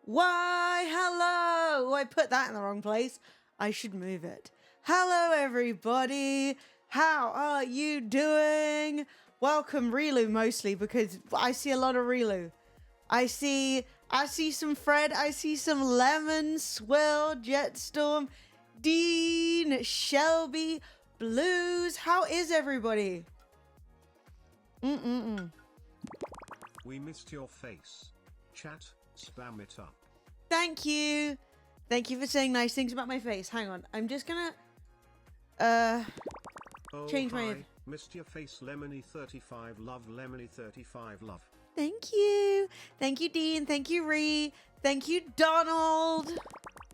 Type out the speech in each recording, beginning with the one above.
Why, hello! Oh, I put that in the wrong place. I should move it. Hello, everybody. How are you doing? Welcome, Rilu, mostly, because I see a lot of Rilu. I see some Fred. I see some Lemon, Swill, Jetstorm, Dean, Shelby, Blues. How is everybody? We missed your face. Chat, spam it up. Thank you. Thank you for saying nice things about my face. Hang on. I'm just gonna change my... Missed your face, Lemony35 love, Lemony35 love. Thank you. Thank you, Dean. Thank you, Ree. Thank you, Donald.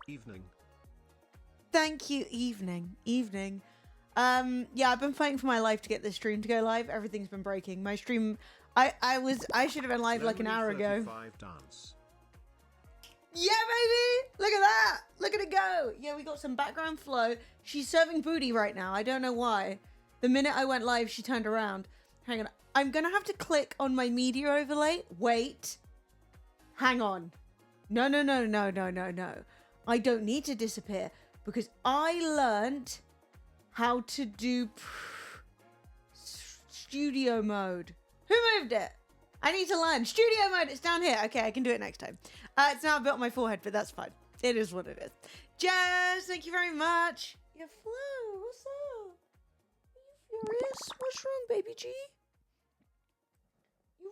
Evening. Thank you. Evening. Yeah, I've been fighting for my life to get this stream to go live. Everything's been breaking. My stream... I should have been live like an hour ago. Dance. Yeah, baby! Look at that! Look at it go! Yeah, we got some background flow. She's serving booty right now. I don't know why. The minute I went live, she turned around. Hang on. I'm gonna have to click on my media overlay. Wait. Hang on. No. I don't need to disappear because I learned how to do studio mode. Who moved it? I need to learn. Studio mode, it's down here. Okay, I can do it next time. It's now a bit on my forehead, but that's fine. It is what it is. Jazz, thank you very much. Yeah, Flo, what's up? Are you furious? What's wrong, baby G? You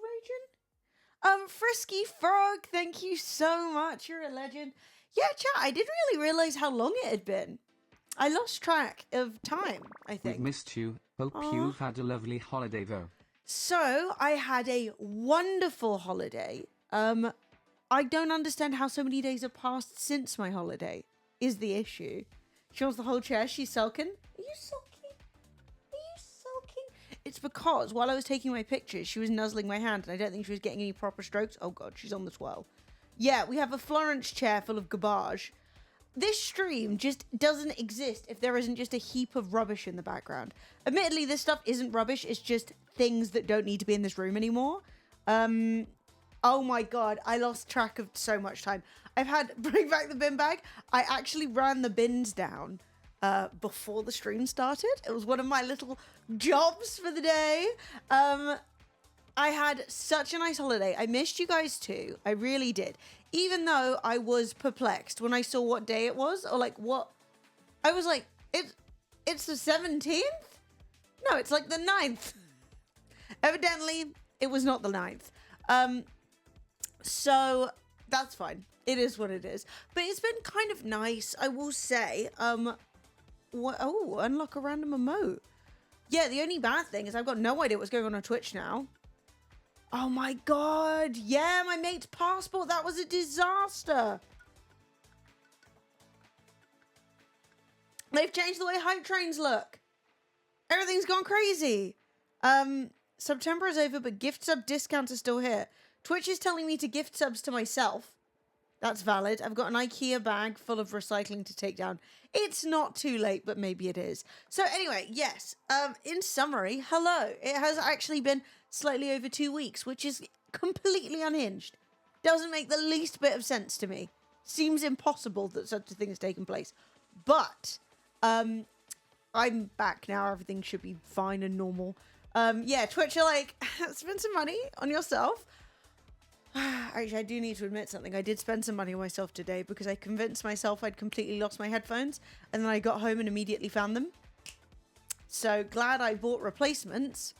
raging? Frisky Frog, thank you so much. You're a legend. Yeah, chat, I didn't really realize how long it had been. I lost track of time, I think. We missed you. Hope you've had a lovely holiday, though. So, I had a wonderful holiday. I don't understand how so many days have passed since my holiday, is the issue. She wants the whole chair. She's sulking. Are you sulking? Are you sulking? It's because while I was taking my pictures, she was nuzzling my hand, and I don't think she was getting any proper strokes. Oh, God, she's on the swell. Yeah, we have a Florence chair full of garbage. This stream just doesn't exist if there isn't just a heap of rubbish in the background. Admittedly, this stuff isn't rubbish. It's just things that don't need to be in this room anymore. Oh my God, I lost track of so much time. I've had bring back the bin bag. I actually ran the bins down before the stream started. It was one of my little jobs for the day. I had such a nice holiday. I missed you guys too. I really did. Even though I was perplexed when I saw what day it was, or like what, I was like, it's the 17th? No, it's like the 9th. Evidently, it was not the 9th. So that's fine. It is what it is. But it's been kind of nice, I will say. Unlock a random emote. Yeah, the only bad thing is I've got no idea what's going on Twitch now. Oh my God. Yeah, my mate's passport. That was a disaster. They've changed the way hype trains look. Everything's gone crazy. September is over, but gift sub discounts are still here. Twitch is telling me to gift subs to myself. That's valid. I've got an IKEA bag full of recycling to take down. It's not too late, but maybe it is. So anyway, yes. In summary, hello. It has actually been slightly over 2 weeks, which is completely unhinged. Doesn't make the least bit of sense to me. Seems impossible that such a thing has taken place. But I'm back now. Everything should be fine and normal. Yeah, Twitch are like, spend some money on yourself. Actually, I do need to admit something. I did spend some money on myself today because I convinced myself I'd completely lost my headphones, and then I got home and immediately found them. So glad I bought replacements.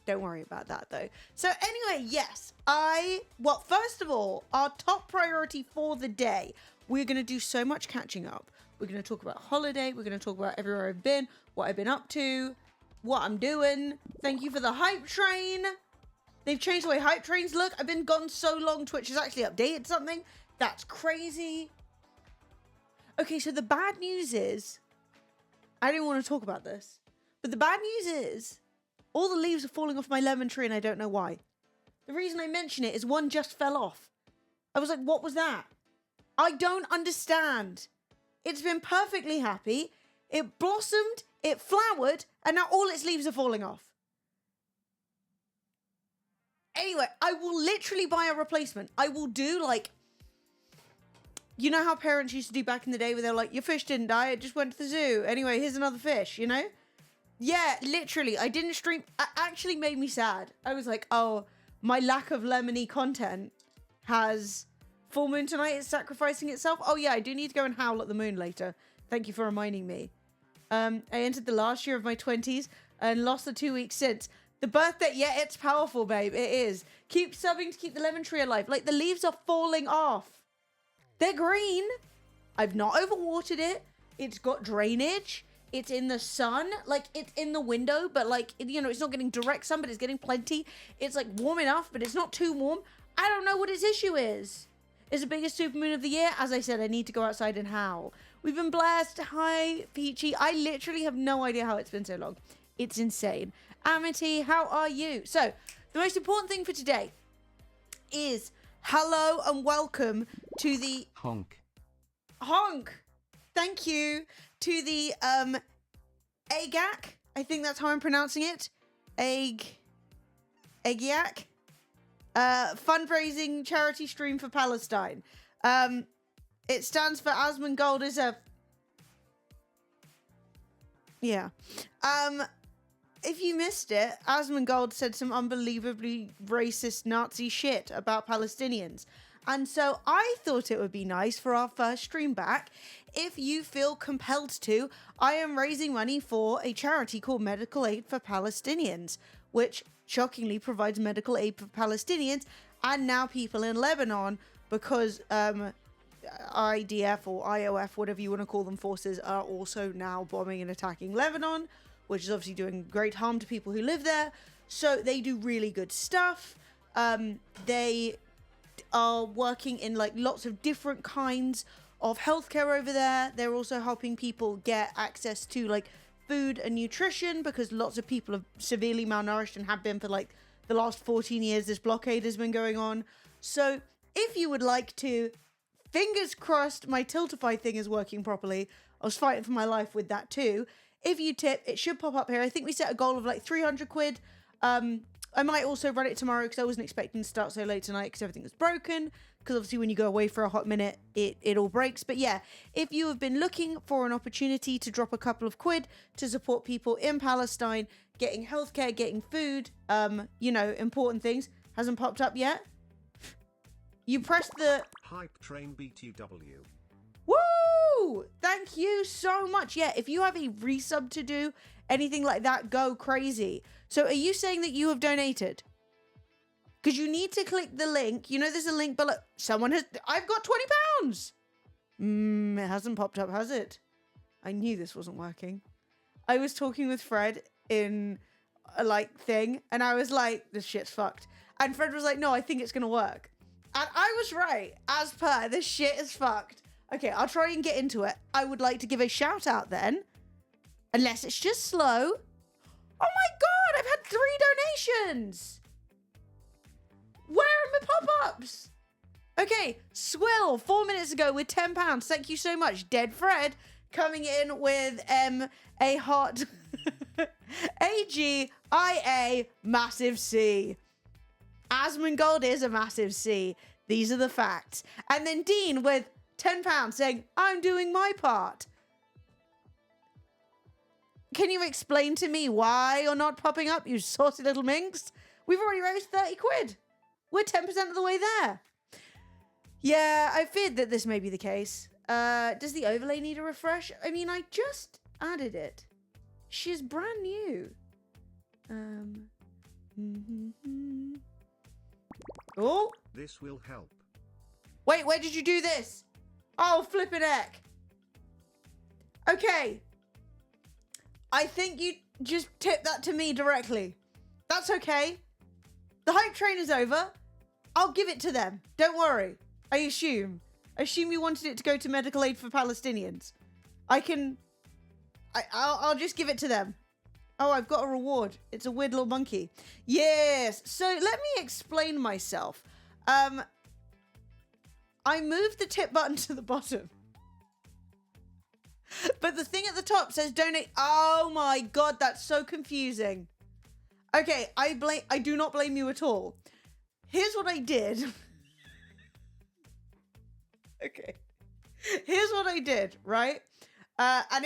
Don't worry about that though. So anyway, yes, well, first of all, our top priority for the day, we're going to do so much catching up. We're going to talk about holiday. We're going to talk about everywhere I've been, what I've been up to, what I'm doing. Thank you for the hype train. They've changed the way hype trains look. I've been gone so long. Twitch has actually updated something. That's crazy. Okay, so the bad news is, I didn't want to talk about this, but the bad news is all the leaves are falling off my lemon tree and I don't know why. The reason I mention it is one just fell off. I was like, what was that? I don't understand. It's been perfectly happy. It blossomed, it flowered, and now all its leaves are falling off. Anyway, I will literally buy a replacement. I will do like you know how parents used to do back in the day where they're like, your fish didn't die, it just went to the zoo. Anyway, here's another fish, you know? Yeah, literally, I didn't stream. It actually made me sad. I was like, oh, my lack of lemony content has full moon tonight. It's sacrificing itself. Oh yeah, I do need to go and howl at the moon later. Thank you for reminding me. I entered the last year of my 20s and lost the 2 weeks since. The birthday, yeah, it's powerful, babe. It is. Keep subbing to keep the lemon tree alive. Like, the leaves are falling off. They're green. I've not overwatered it. It's got drainage. It's in the sun. Like, it's in the window, but, like, you know, it's not getting direct sun, but it's getting plenty. It's, like, warm enough, but it's not too warm. I don't know what its issue is. It's the biggest supermoon of the year. As I said, I need to go outside and howl. We've been blessed. Hi, Peachy. I literally have no idea how it's been so long. It's insane. Amity, how are you? So, the most important thing for today is hello and welcome to the... Honk. Thank you to the AGAC. I think that's how I'm pronouncing it. AGIAC. Fundraising charity stream for Palestine. It stands for Asmongold is a... Yeah. If you missed it, Asmongold said some unbelievably racist Nazi shit about Palestinians. And so I thought it would be nice for our first stream back, if you feel compelled to, I am raising money for a charity called Medical Aid for Palestinians, which shockingly provides medical aid for Palestinians and now people in Lebanon, because IDF or IOF, whatever you want to call them, forces are also now bombing and attacking Lebanon, which is obviously doing great harm to people who live there. So they do really good stuff. They are working in like lots of different kinds of healthcare over there. They're also helping people get access to like food and nutrition, because lots of people are severely malnourished and have been for like the last 14 years this blockade has been going on. So if you would like to, fingers crossed my Tiltify thing is working properly. I was fighting for my life with that too. If you tip, it should pop up here. I think we set a goal of like 300 quid. I might also run it tomorrow because I wasn't expecting to start so late tonight because everything was broken. Because obviously when you go away for a hot minute, it all breaks. But yeah, if you have been looking for an opportunity to drop a couple of quid to support people in Palestine, getting healthcare, getting food, you know, important things, hasn't popped up yet. You press the... Hype Train BTW. Woo! Thank you so much. Yeah, if you have a resub to do, anything like that, go crazy. So are you saying that you have donated? Because you need to click the link. You know there's a link below. Someone has... I've got £20! It hasn't popped up, has it? I knew this wasn't working. I was talking with Fred in a, like, thing, and I was like, this shit's fucked. And Fred was like, no, I think it's going to work. And I was right. As per, this shit is fucked. Okay, I'll try and get into it. I would like to give a shout out then. Unless it's just slow. Oh my god, I've had 3 donations. Where are my pop-ups? Okay, Swill, 4 minutes ago with £10. Thank you so much. Dead Fred coming in with a hot AGIA massive C. Asmongold is a massive C. These are the facts. And then Dean with £10 saying, I'm doing my part. Can you explain to me why you're not popping up, you saucy little minx? We've already raised 30 quid. We're 10% of the way there. Yeah, I feared that this may be the case. Does the overlay need a refresh? I mean, I just added it. She's brand new. Oh. This will help. Wait, where did you do this? Oh, flippin' heck. Okay. I think you just tip that to me directly. That's okay. The hype train is over. I'll give it to them. Don't worry. I assume you wanted it to go to medical aid for Palestinians. I'll just give it to them. Oh, I've got a reward. It's a weird little monkey. Yes. So let me explain myself. I moved the tip button to the bottom. But the thing at the top says donate. Oh my god, that's so confusing. Okay, I do not blame you at all. Here's what I did. Okay. Here's what I did, right? And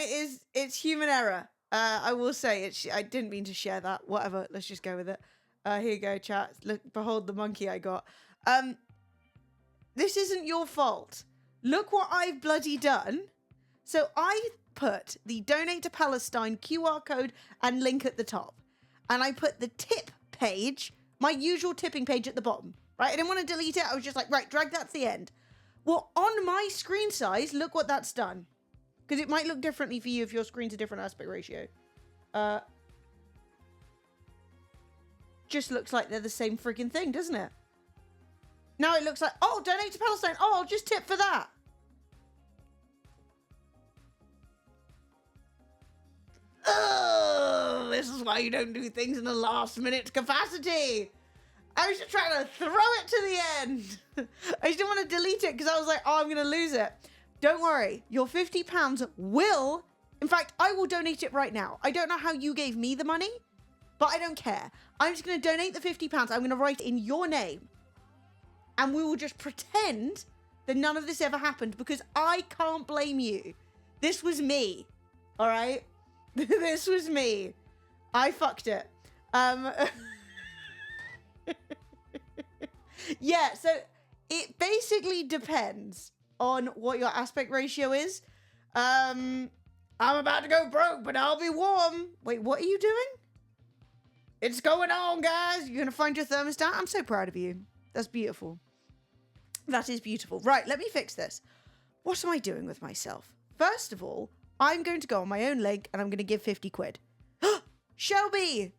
it's human error. I will say I didn't mean to share that. Whatever. Let's just go with it. Here you go, chat. Look, behold the monkey I got. This isn't your fault. Look what I've bloody done. So I put the Donate to Palestine QR code and link at the top. And I put the tip page, my usual tipping page at the bottom. Right? I didn't want to delete it. I was just like, right, drag that to the end. Well, on my screen size, look what that's done. Because it might look differently for you if your screen's a different aspect ratio. Just looks like they're the same freaking thing, doesn't it? Now it looks like, oh, Donate to Palestine. Oh, I'll just tip for that. Oh, this is why you don't do things in a last minute capacity. I was just trying to throw it to the end. I just didn't want to delete it because I was like, oh, I'm going to lose it. Don't worry. Your £50 will, in fact, I will donate it right now. I don't know how you gave me the money, but I don't care. I'm just going to donate the £50. I'm going to write in your name. And we will just pretend that none of this ever happened because I can't blame you. This was me. All right? This was me. I fucked it. Yeah, so it basically depends on what your aspect ratio is. I'm about to go broke, but I'll be warm. Wait, what are you doing? It's going on, guys. You're going to find your thermostat. I'm so proud of you. That's beautiful. That is beautiful. Right, let me fix this. What am I doing with myself? First of all, I'm going to go on my own link and I'm going to give 50 quid. Shelby!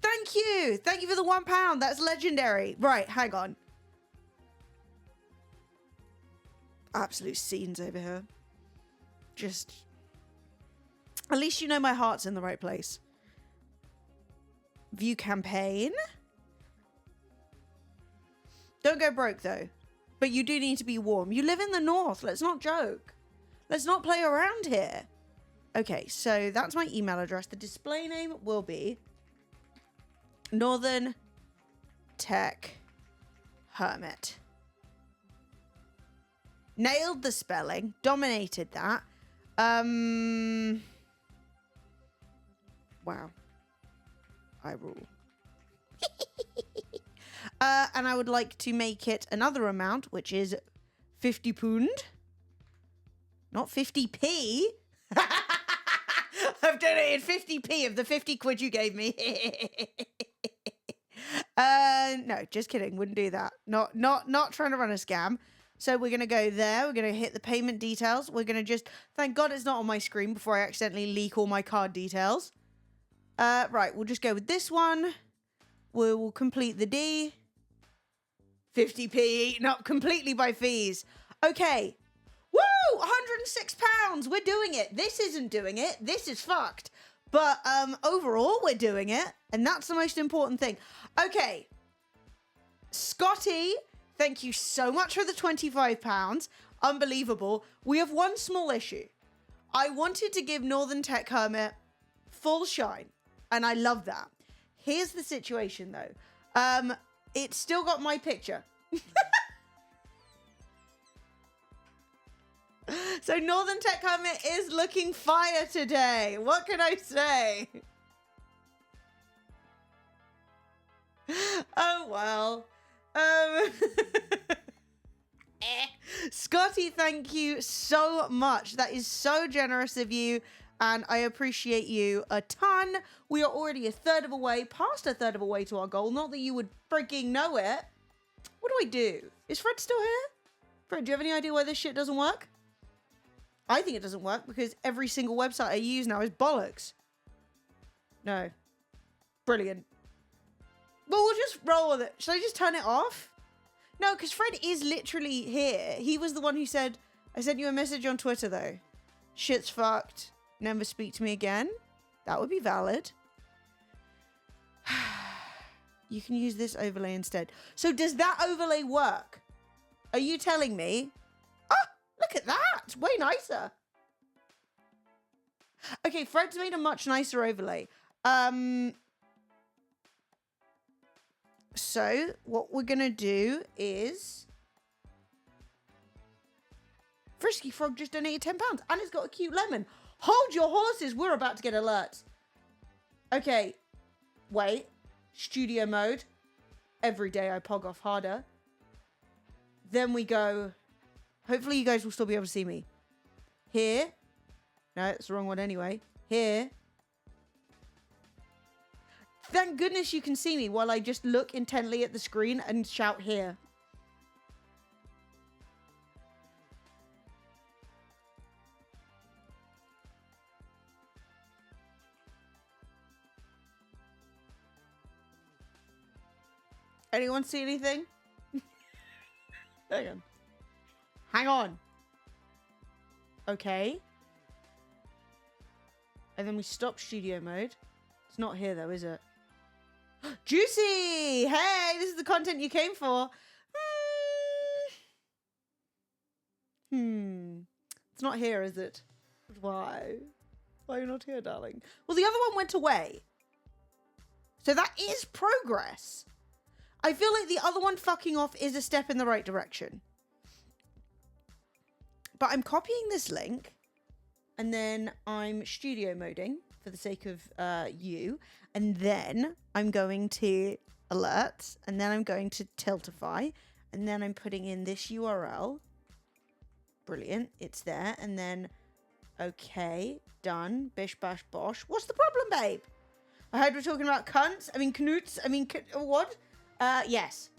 Thank you! Thank you for the £1. That's legendary. Right, hang on. Absolute scenes over here. Just... At least you know my heart's in the right place. View campaign. Don't go broke, though. But you do need to be warm. You live in the north. Let's not joke. Let's not play around here. Okay, so that's my email address. The display name will be Northern Tech Hermit. Nailed the spelling. Dominated that. Wow. I rule. And I would like to make it another amount, which is £50. Not 50p. I've donated 50p of the 50 quid you gave me. No, just kidding. Wouldn't do that. Not trying to run a scam. So we're going to go there. We're going to hit the payment details. We're going to just... Thank God it's not on my screen before I accidentally leak all my card details. Right, we'll just go with this one. We will complete the D. 50p eaten up completely by fees. Okay. Woo! £106. We're doing it. This isn't doing it. This is fucked. But overall, we're doing it. And that's the most important thing. Okay. Scotty, thank you so much for the £25. Unbelievable. We have one small issue. I wanted to give Northern Tech Hermit full shine. And I love that. Here's the situation, though. It's still got my picture. So Northern Tech Hermit is looking fire today. What can I say? Oh, well. Scotty, thank you so much. That is so generous of you. And I appreciate you a ton. We are already past a third of a way to our goal. Not that you would freaking know it. What do? Is Fred still here? Fred, do you have any idea why this shit doesn't work? I think it doesn't work because every single website I use now is bollocks. No. Brilliant. Well, we'll just roll with it. Should I just turn it off? No, because Fred is literally here. He was the one who said, I sent you a message on Twitter, though. Shit's fucked. Never speak to me again. That would be valid. You can use this overlay instead. So does that overlay work? Are you telling me? Ah, look at that. Way nicer. Okay, Fred's made a much nicer overlay. So what we're going to do is... Frisky Frog just donated £10 and it's got a cute lemon. Hold your horses. We're about to get alerts. Okay. Wait. Studio mode. Every day I pog off harder. Then we go. Hopefully you guys will still be able to see me. Here. No, it's the wrong one anyway. Here. Thank goodness you can see me while I just look intently at the screen and shout here. Anyone see anything? Hang on. Hang on. Okay. And then we stop studio mode. It's not here though, is it? Juicy! Hey, this is the content you came for. It's not here, is it? Why? Why are you not here, darling? Well, the other one went away. So that is progress. I feel like the other one fucking off is a step in the right direction. But I'm copying this link. And then I'm studio moding for the sake of you. And then I'm going to alerts. And then I'm going to Tiltify. And then I'm putting in this URL. Brilliant. It's there. And then, okay, done. Bish, bash, bosh. What's the problem, babe? I heard we're talking about cunts. I mean, knuts. I mean, what? Yes.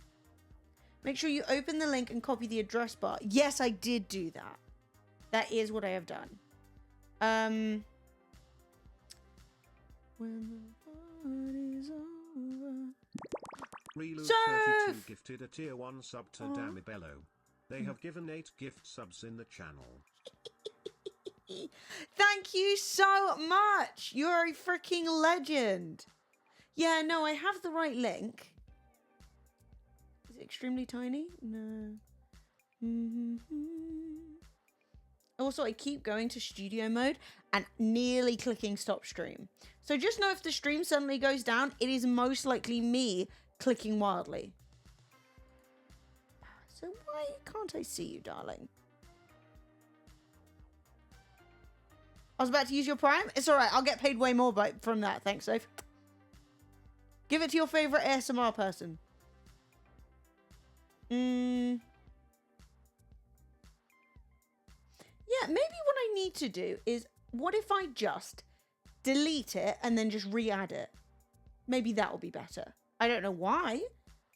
Make sure you open the link and copy the address bar. Yes, I did do that. That is what I have done. When the party's over. Relu32 gifted a tier 1 sub to Damibello. They have given 8 gift subs in the channel. Thank you so much. You're a freaking legend. Yeah, no, I have the right link. Is it extremely tiny? No. Also, I keep going to studio mode and nearly clicking stop stream. So just know if the stream suddenly goes down, it is most likely me clicking wildly. So why can't I see you, darling? I was about to use your Prime. It's all right. I'll get paid way more from that. Thanks, Dave. Give it to your favorite ASMR person. Yeah, maybe what I need to do is, what if I just delete it and then just re-add it? Maybe that will be better. I don't know why,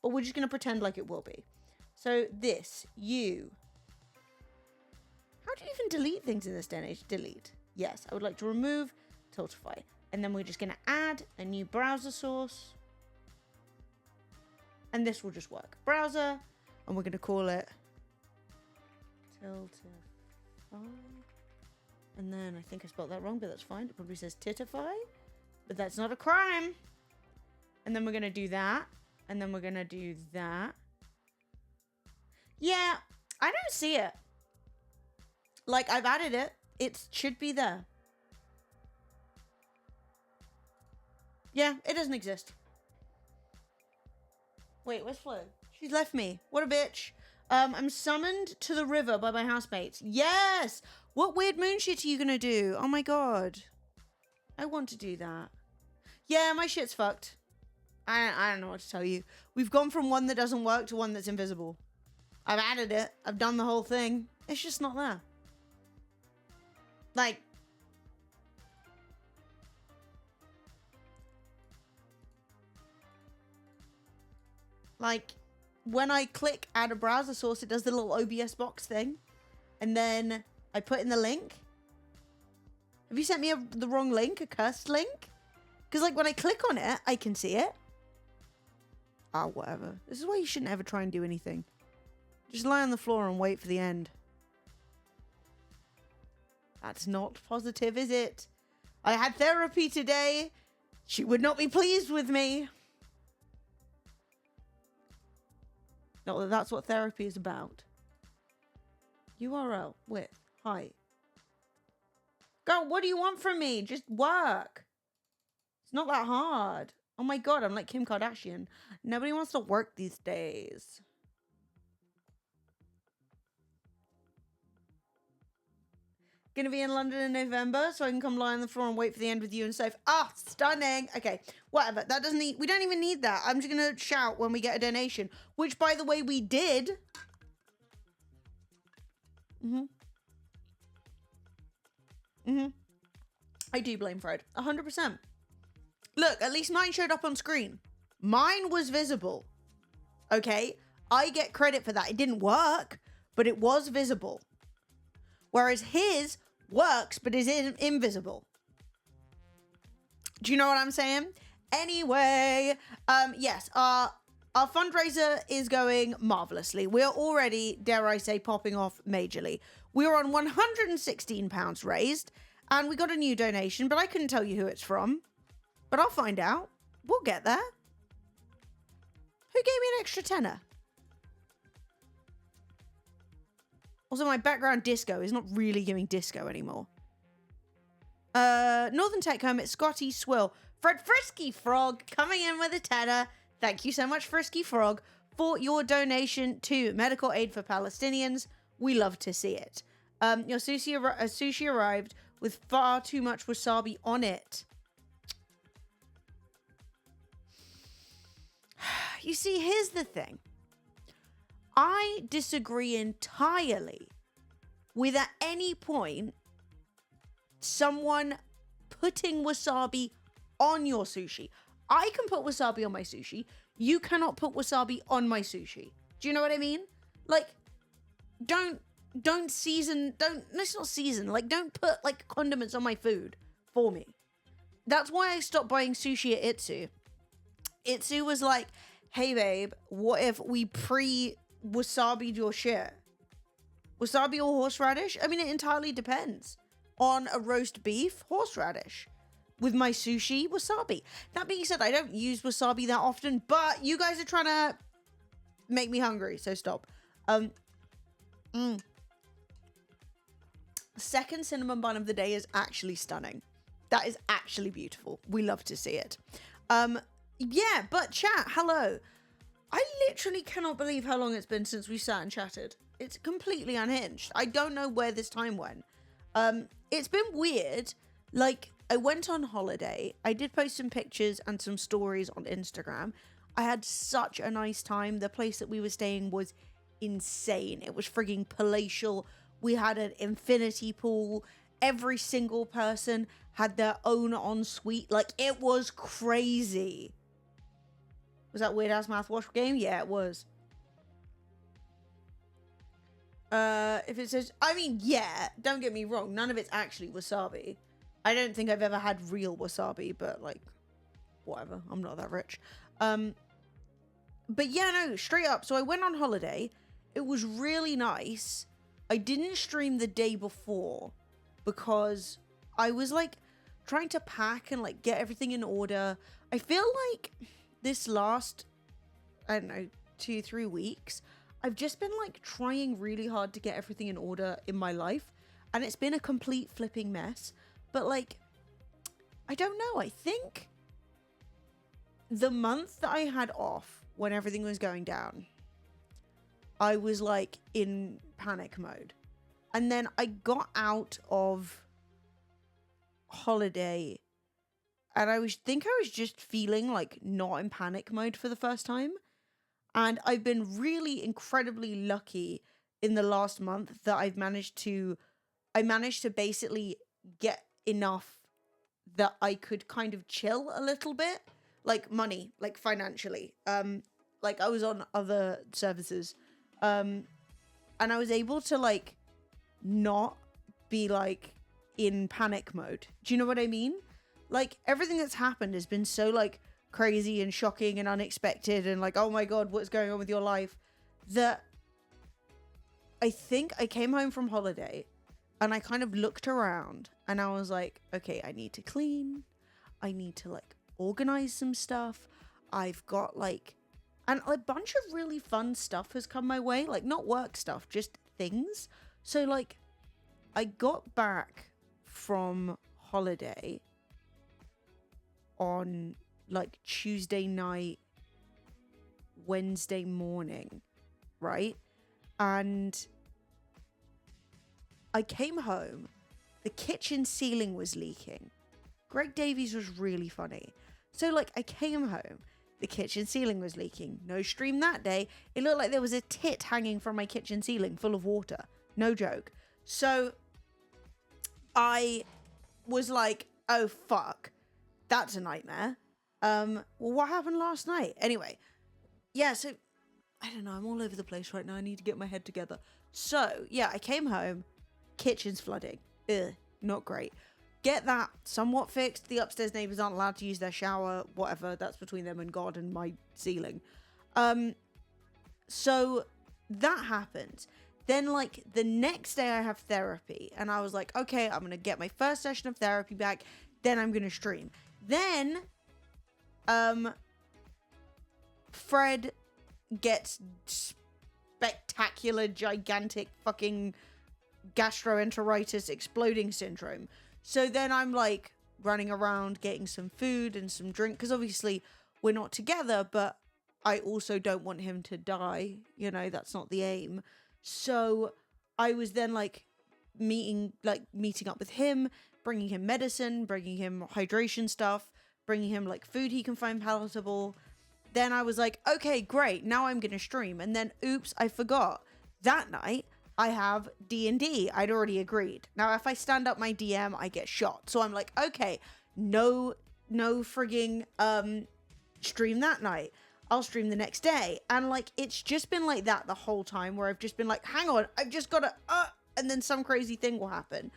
but we're just going to pretend like it will be. So this, you. How do you even delete things in this day and age? Delete. Yes, I would like to remove Tiltify. And then we're just going to add a new browser source. And this will just work. Browser. And we're going to call it Tiltify. And then I think I spelled that wrong, but that's fine. It probably says Titify. But that's not a crime. And then we're going to do that. And then we're going to do that. Yeah, I don't see it. Like, I've added it. It should be there. Yeah, it doesn't exist. Wait, where's Flo? She's left me. What a bitch. I'm summoned to the river by my housemates. Yes! What weird moon shit are you gonna do? Oh my god. I want to do that. Yeah, my shit's fucked. I don't know what to tell you. We've gone from one that doesn't work to one that's invisible. I've added it. I've done the whole thing. It's just not there. Like, when I click add a browser source, it does the little OBS box thing. And then I put in the link. Have you sent me the wrong link? A cursed link? Because, like, when I click on it, I can see it. Ah, whatever. This is why you shouldn't ever try and do anything. Just lie on the floor and wait for the end. That's not positive, is it? I had therapy today. She would not be pleased with me. Not that that's what therapy is about. URL, width, height. Girl, what do you want from me? Just work. It's not that hard. Oh my god, I'm like Kim Kardashian. Nobody wants to work these days. Gonna be in London in November, so I can come lie on the floor and wait for the end with you and Soph. Ah, stunning. Okay, whatever. That doesn't need. We don't even need that. I'm just gonna shout when we get a donation, which, by the way, we did. I do blame Fred. 100%. Look, at least mine showed up on screen. Mine was visible. Okay, I get credit for that. It didn't work, but it was visible. Whereas his works, but is invisible. Do you know what I'm saying? Anyway, yes, our fundraiser is going marvelously. We're already, dare I say, popping off majorly. We're on £116 raised, and we got a new donation, but I couldn't tell you who it's from. But I'll find out. We'll get there. Who gave me an extra tenner? Also, my background disco is not really giving disco anymore. Northern Tech Hermit, Scotty Swill, Fred Frisky Frog coming in with a tenner. Thank you so much, Frisky Frog, for your donation to Medical Aid for Palestinians. We love to see it. Your sushi arrived with far too much wasabi on it. You see, here's the thing. I disagree entirely with at any point someone putting wasabi on your sushi. I can put wasabi on my sushi. You cannot put wasabi on my sushi. Do you know what I mean? Like, don't season, let's not season, like, don't put, like, condiments on my food for me. That's why I stopped buying sushi at Itsu. Itsu was like, hey, babe, what if we wasabi'd your shit? Wasabi or horseradish? I mean, it entirely depends. On a roast beef, horseradish. With my sushi, wasabi. That being said, I don't use wasabi that often, but you guys are trying to make me hungry, so stop. Second cinnamon bun of the day is actually stunning. That is actually beautiful. We love to see it. Yeah, but chat, hello. I literally cannot believe how long it's been since we sat and chatted. It's completely unhinged. I don't know where this time went. It's been weird. Like, I went on holiday. I did post some pictures and some stories on Instagram. I had such a nice time. The place that we were staying was insane. It was frigging palatial. We had an infinity pool. Every single person had their own ensuite. Like, it was crazy. Was that weird ass mouthwash game? Yeah, it was. If it says, I mean, yeah, don't get me wrong. None of it's actually wasabi. I don't think I've ever had real wasabi, but like, whatever. I'm not that rich. But yeah, no, straight up. So I went on holiday. It was really nice. I didn't stream the day before because I was like trying to pack and like get everything in order. I feel like this last, I don't know, 2-3 weeks, I've just been like trying really hard to get everything in order in my life, and it's been a complete flipping mess. But like, I don't know, I think the month that I had off when everything was going down, I was like in panic mode. And then I got out of holiday and I was just feeling like not in panic mode for the first time. And I've been really incredibly lucky in the last month that I managed to basically get enough that I could kind of chill a little bit, like money, like financially. Like I was on other services, and I was able to like not be like in panic mode. Do you know what I mean? Like everything that's happened has been so like crazy and shocking and unexpected and like, oh my god, what's going on with your life, that I think I came home from holiday and I kind of looked around and I was like, okay, I need to clean, I need to like organize some stuff, I've got like, and a bunch of really fun stuff has come my way, like not work stuff, just things. So like I got back from holiday on like Tuesday night, Wednesday morning, right? And I came home the kitchen ceiling was leaking. Greg Davies was really funny. So, like, I came home. The kitchen ceiling was leaking. No stream that day. It looked like there was a tit hanging from my kitchen ceiling full of water. No joke. So, I was like, oh, fuck. That's a nightmare. Well, what happened last night? Anyway, yeah, so, I don't know. I'm all over the place right now. I need to get my head together. So, yeah, I came home. Kitchen's flooding. Ugh, not great. Get that somewhat fixed. The upstairs neighbors aren't allowed to use their shower. Whatever. That's between them and God and my ceiling. So that happens. Then, like, the next day I have therapy. And I was like, okay, I'm going to get my first session of therapy back. Then I'm going to stream. Then, Fred gets spectacular, gigantic fucking gastroenteritis exploding syndrome. So then I'm like running around getting some food and some drink, because obviously we're not together, but I also don't want him to die. You know, that's not the aim. So I was then like meeting up with him, bringing him medicine, bringing him hydration stuff, bringing him like food he can find palatable. Then I was like, okay, great. Now I'm going to stream. And then, oops, I forgot. That night, I have D&D. I'd already agreed. Now, if I stand up my DM, I get shot. So I'm like, okay, no frigging stream that night. I'll stream the next day. And like, it's just been like that the whole time, where I've just been like, hang on, I've just got to, and then some crazy thing will happen.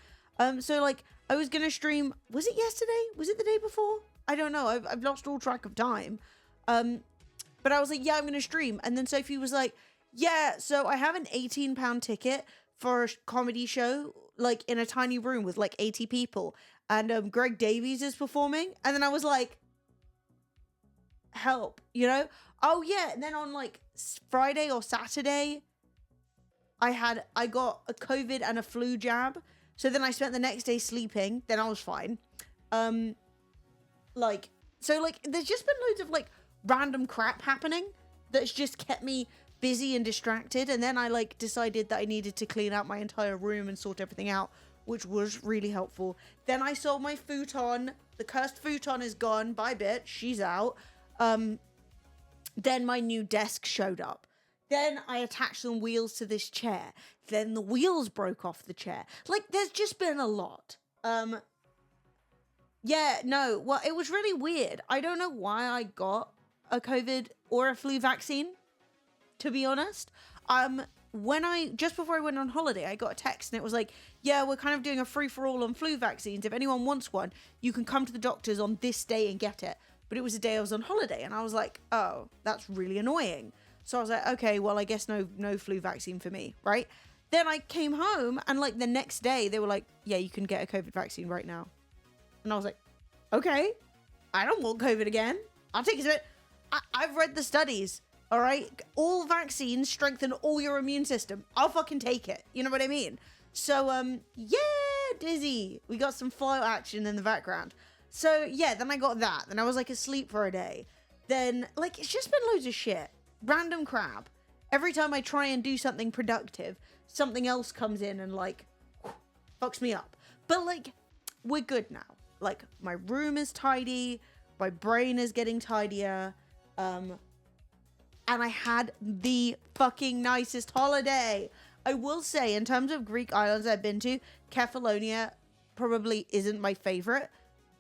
So like, I was going to stream, was it yesterday? Was it the day before? I don't know. I've lost all track of time. But I was like, yeah, I'm going to stream. And then Sophie was like, yeah, so I have an £18 ticket for a comedy show, like in a tiny room with like 80 people. And Greg Davies is performing. And then I was like, help, you know? Oh yeah. And then on like Friday or Saturday, I got a COVID and a flu jab. So then I spent the next day sleeping. Then I was fine. So there's just been loads of like random crap happening that's just kept me busy and distracted. And then I like decided that I needed to clean out my entire room and sort everything out, which was really helpful. Then I sold my futon. The cursed futon is gone. Bye, bitch. She's out. Then my new desk showed up. Then I attached some wheels to this chair. Then the wheels broke off the chair. Like, there's just been a lot. Yeah, no, well, it was really weird. I don't know why I got a COVID or a flu vaccine, to be honest. Just before I went on holiday, I got a text and it was like, yeah, we're kind of doing a free-for-all on flu vaccines. If anyone wants one, you can come to the doctors on this day and get it. But it was a day I was on holiday, and I was like, oh, that's really annoying. So I was like, okay, well, I guess no flu vaccine for me, right? Then I came home, and like the next day, they were like, yeah, you can get a COVID vaccine right now. And I was like, okay, I don't want COVID again. I'll take it. I've read the studies, all right? All vaccines strengthen all your immune system. I'll fucking take it. You know what I mean? So, yeah, Dizzy. We got some flow action in the background. So, yeah, then I got that. Then I was, like, asleep for a day. Then, like, it's just been loads of shit. Random crap. Every time I try and do something productive, something else comes in and, like, fucks me up. But, like, we're good now. Like, my room is tidy. My brain is getting tidier. And I had the fucking nicest holiday. I will say, in terms of Greek islands I've been to, Kefalonia probably isn't my favorite,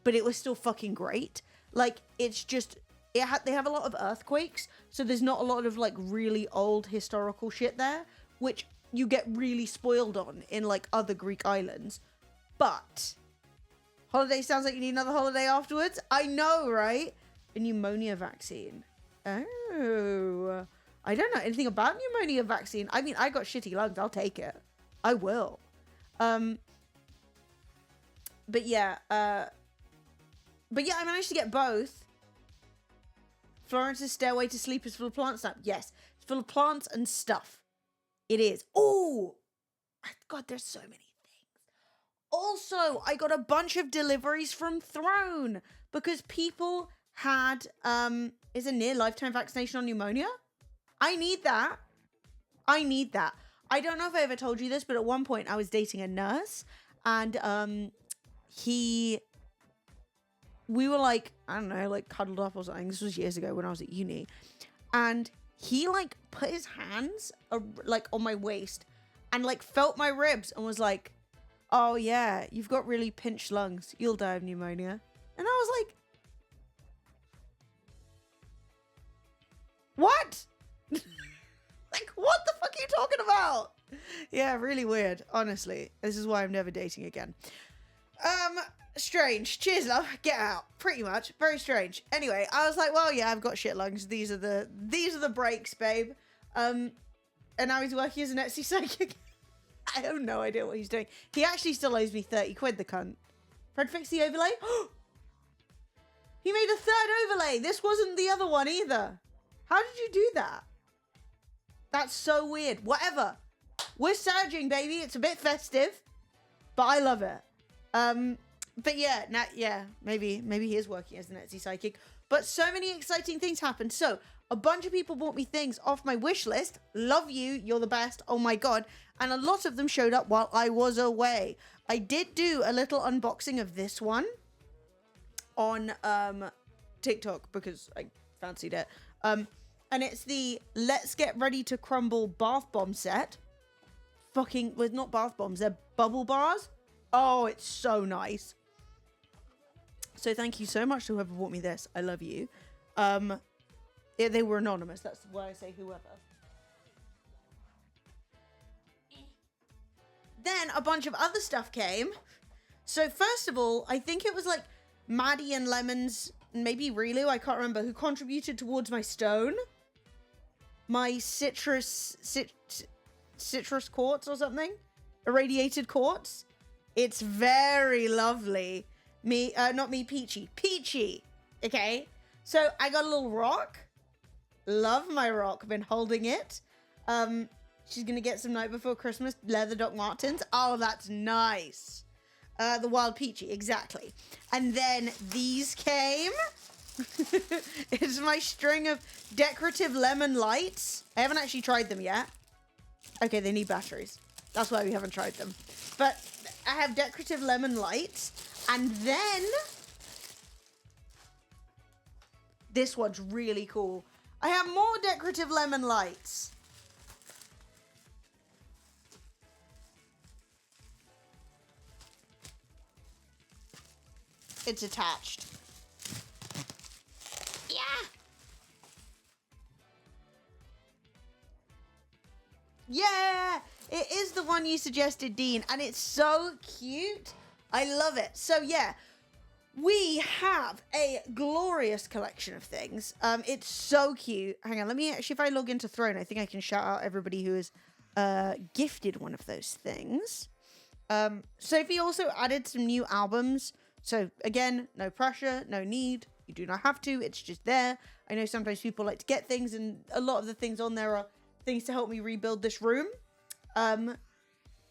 but it was still fucking great. Like, it's just, they have a lot of earthquakes, so there's not a lot of, like, really old historical shit there, which you get really spoiled on in, like, other Greek islands. But holiday sounds like you need another holiday afterwards. I know, right? A pneumonia vaccine. Oh, I don't know anything about pneumonia vaccine. I mean, I got shitty lungs. I'll take it. I will. But yeah, I managed to get both. Florence's stairway to sleep is full of plant stuff. Yes, it's full of plants and stuff. It is. Oh, God, there's so many things. Also, I got a bunch of deliveries from Throne because people had is a near lifetime vaccination on pneumonia. I need that. I don't know if I ever told you this, but at one point I was dating a nurse, and we were like, I don't know, like cuddled up or something. This was years ago when I was at uni, and he like put his hands like on my waist and like felt my ribs and was like, oh yeah, you've got really pinched lungs, you'll die of pneumonia. And I was like, what? Like, what the fuck are you talking about? Yeah, really weird, honestly. This is why I'm never dating again. Strange. Cheers, love. Get out. Pretty much. Very strange. Anyway, I was like, well, yeah, I've got shit lungs. These are the breaks, babe. And now he's working as an Etsy psychic. I have no idea what he's doing. He actually still owes me 30 quid, the cunt. Fred fixed the overlay? He made a third overlay. This wasn't the other one either. How did you do that? That's so weird. Whatever. We're surging, baby. It's a bit festive, but I love it. But yeah, maybe he is working as an Etsy psychic. But so many exciting things happened. So a bunch of people bought me things off my wish list. Love you. You're the best. Oh my God. And a lot of them showed up while I was away. I did do a little unboxing of this one on TikTok because I fancied it. And it's the Let's Get Ready to Crumble bath bomb set. Fucking, well, not bath bombs, they're bubble bars. Oh, it's so nice. So thank you so much to whoever bought me this. I love you. Yeah, they were anonymous. That's why I say whoever. Then a bunch of other stuff came. So first of all, I think it was like Maddie and Lemons, maybe Relu, I can't remember, who contributed towards my stone. My citrus quartz or something. Irradiated quartz. It's very lovely. Peachy. Peachy. Okay. So I got a little rock. Love my rock. Been holding it. She's gonna get some Night Before Christmas leather Doc Martens. Oh, that's nice. The Wild Peachy, exactly. And then these came. It's my string of decorative lemon lights. I haven't actually tried them yet. Okay, they need batteries. That's why we haven't tried them. But I have decorative lemon lights. And then this one's really cool. I have more decorative lemon lights. It's attached. Yeah. Yeah, it is the one you suggested, Dean, and it's so cute. I love it. So yeah, we have a glorious collection of things. It's so cute. Hang on, let me actually, if I log into Throne, I think I can shout out everybody who has gifted one of those things. Sophie also added some new albums. So again, no pressure, no need. You do not have to. It's just there. I know sometimes people like to get things, and a lot of the things on there are things to help me rebuild this room.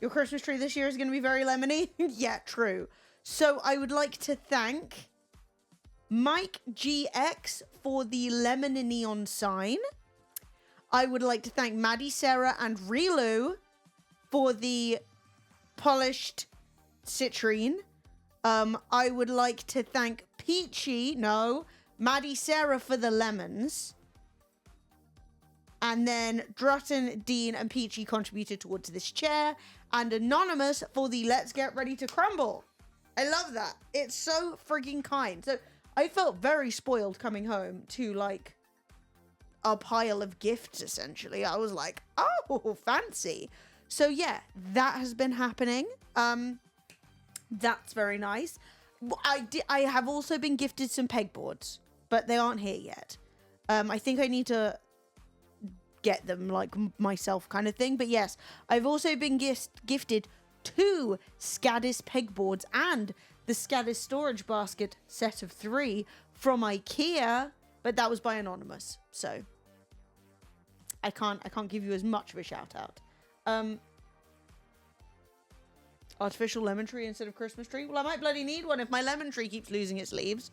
Your Christmas tree this year is going to be very lemony. Yeah, true. So I would like to thank Mike GX for the lemon and neon sign. I would like to thank Maddie, Sarah, and Relu for the polished citrine. I would like to thank Maddie, Sarah for the lemons. And then Drutton, Dean, and Peachy contributed towards this chair. And Anonymous for the Let's Get Ready to Crumble. I love that. It's so frigging kind. So I felt very spoiled coming home to like a pile of gifts, essentially. I was like, oh, fancy. So yeah, that has been happening. That's very nice. I have also been gifted some pegboards, but they aren't here yet. I think I need to get them like myself kind of thing. But yes, I've also been gifted 2 Scadis pegboards and the Scadis storage basket set of 3 from IKEA, but that was by Anonymous, so I can't give you as much of a shout out. Artificial lemon tree instead of Christmas tree. Well, I might bloody need one if my lemon tree keeps losing its leaves.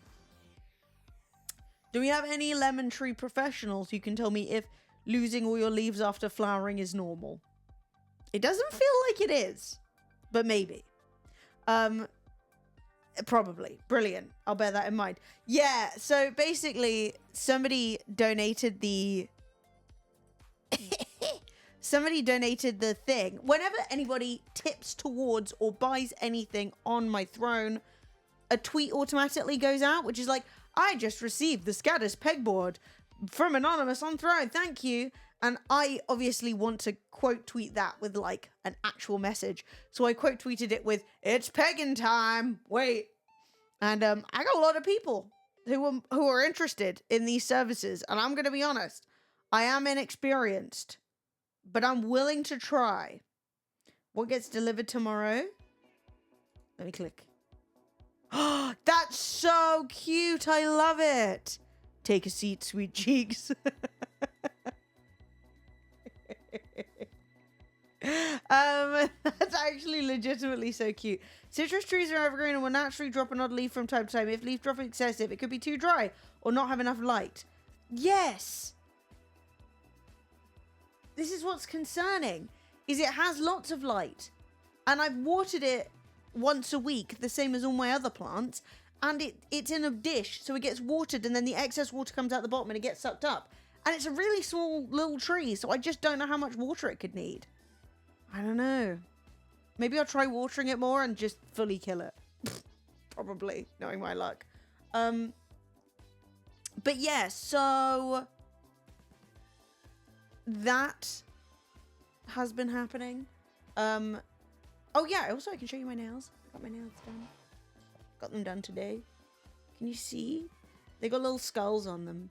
Do we have any lemon tree professionals who can tell me if losing all your leaves after flowering is normal? It doesn't feel like it is, but maybe. Probably. Brilliant. I'll bear that in mind. Yeah, so basically somebody donated the thing. Whenever anybody tips towards or buys anything on my throne, a tweet automatically goes out, which is like, I just received the Scaddis pegboard from Anonymous on Throne. Thank you. And I obviously want to quote tweet that with like an actual message. So I quote tweeted it with, it's pegging time. Wait. And I got a lot of people who are interested in these services. And I'm going to be honest, I am inexperienced, but I'm willing to try. What gets delivered tomorrow? Let me click. Oh, that's so cute. I love it. Take a seat, sweet cheeks. That's actually legitimately so cute. Citrus trees are evergreen and will naturally drop an odd leaf from time to time. If leaf drop is excessive, it could be too dry or not have enough light. Yes. This is what's concerning, is it has lots of light. And I've watered it once a week, the same as all my other plants. And it's in a dish, so it gets watered and then the excess water comes out the bottom and it gets sucked up. And it's a really small little tree, so I just don't know how much water it could need. I don't know. Maybe I'll try watering it more and just fully kill it. Probably, knowing my luck. But yeah, so that has been happening. Oh yeah, also I can show you my nails. I got my nails done. Got them done today. Can you see? They got little skulls on them.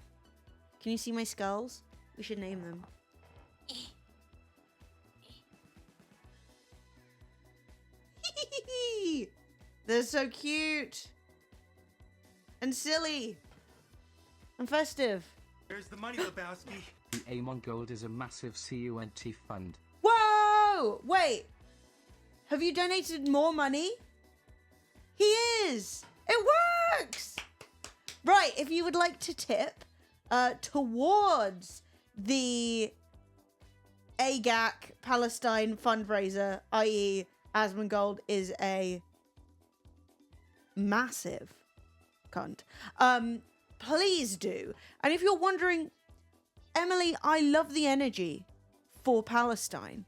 Can you see my skulls? We should name them. They're so cute. And silly. And festive. Where's the money, Lebowski? The Amon Gold is a massive CUNT fund. Whoa! Wait. Have you donated more money? He is. It works. Right. If you would like to tip towards the AGAC Palestine fundraiser, i.e. Asmongold is a massive cunt. Please do. And if you're wondering, Emily, I love the energy for Palestine.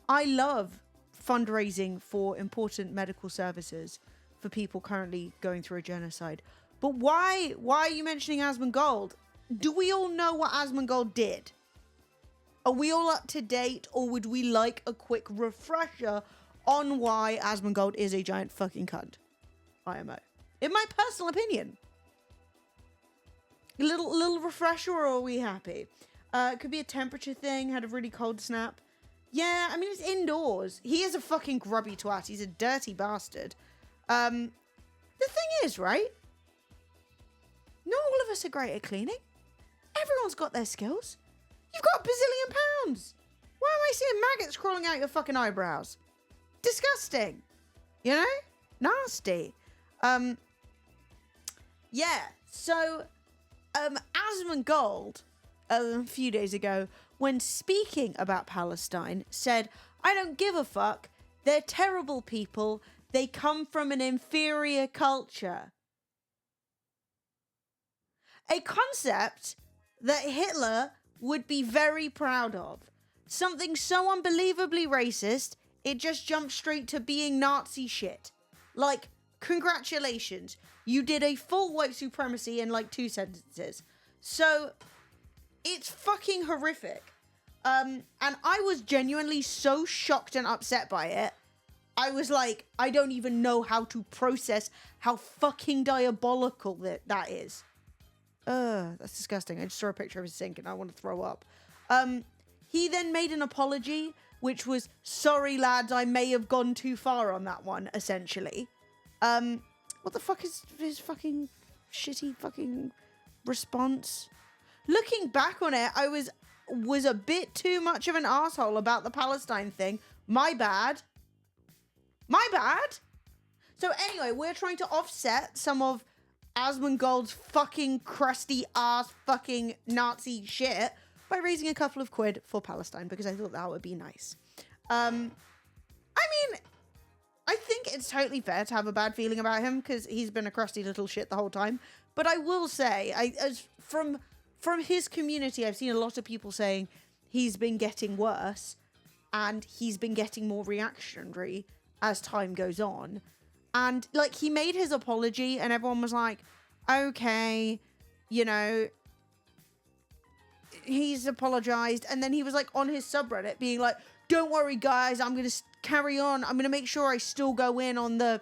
I love fundraising for important medical services for people currently going through a genocide. But why are you mentioning Asmongold? Do we all know what Asmongold did? Are we all up to date, or would we like a quick refresher on why Asmongold is a giant fucking cunt? IMO. In my personal opinion. A little refresher, or are we happy? It could be a temperature thing, had a really cold snap. Yeah, I mean, it's indoors. He is a fucking grubby twat. He's a dirty bastard. The thing is, right? Not all of us are great at cleaning. Everyone's got their skills. You've got a bazillion pounds. Why am I seeing maggots crawling out your fucking eyebrows? Disgusting. You know? Nasty. Yeah, so Asmongold, a few days ago, when speaking about Palestine, said, I don't give a fuck. They're terrible people. They come from an inferior culture. A concept that Hitler would be very proud of. Something so unbelievably racist, it just jumped straight to being Nazi shit. Like, congratulations. You did a full white supremacy in like 2 sentences. So, it's fucking horrific. And I was genuinely so shocked and upset by it. I was like, I don't even know how to process how fucking diabolical that is. That's disgusting. I just saw a picture of his sink and I want to throw up. He then made an apology, which was, sorry lads, I may have gone too far on that one, essentially. What the fuck is his fucking shitty fucking response? Looking back on it, I was a bit too much of an asshole about the Palestine thing. My bad. My bad. So anyway, we're trying to offset some of Asmongold's fucking crusty ass fucking Nazi shit by raising a couple of quid for Palestine, because I thought that would be nice. I mean, I think it's totally fair to have a bad feeling about him because he's been a crusty little shit the whole time. But I will say, from his community, I've seen a lot of people saying he's been getting worse and he's been getting more reactionary as time goes on. And, like, he made his apology and everyone was like, okay, you know, he's apologized. And then he was, like, on his subreddit being like, don't worry, guys, I'm going to carry on. I'm going to make sure I still go in on the,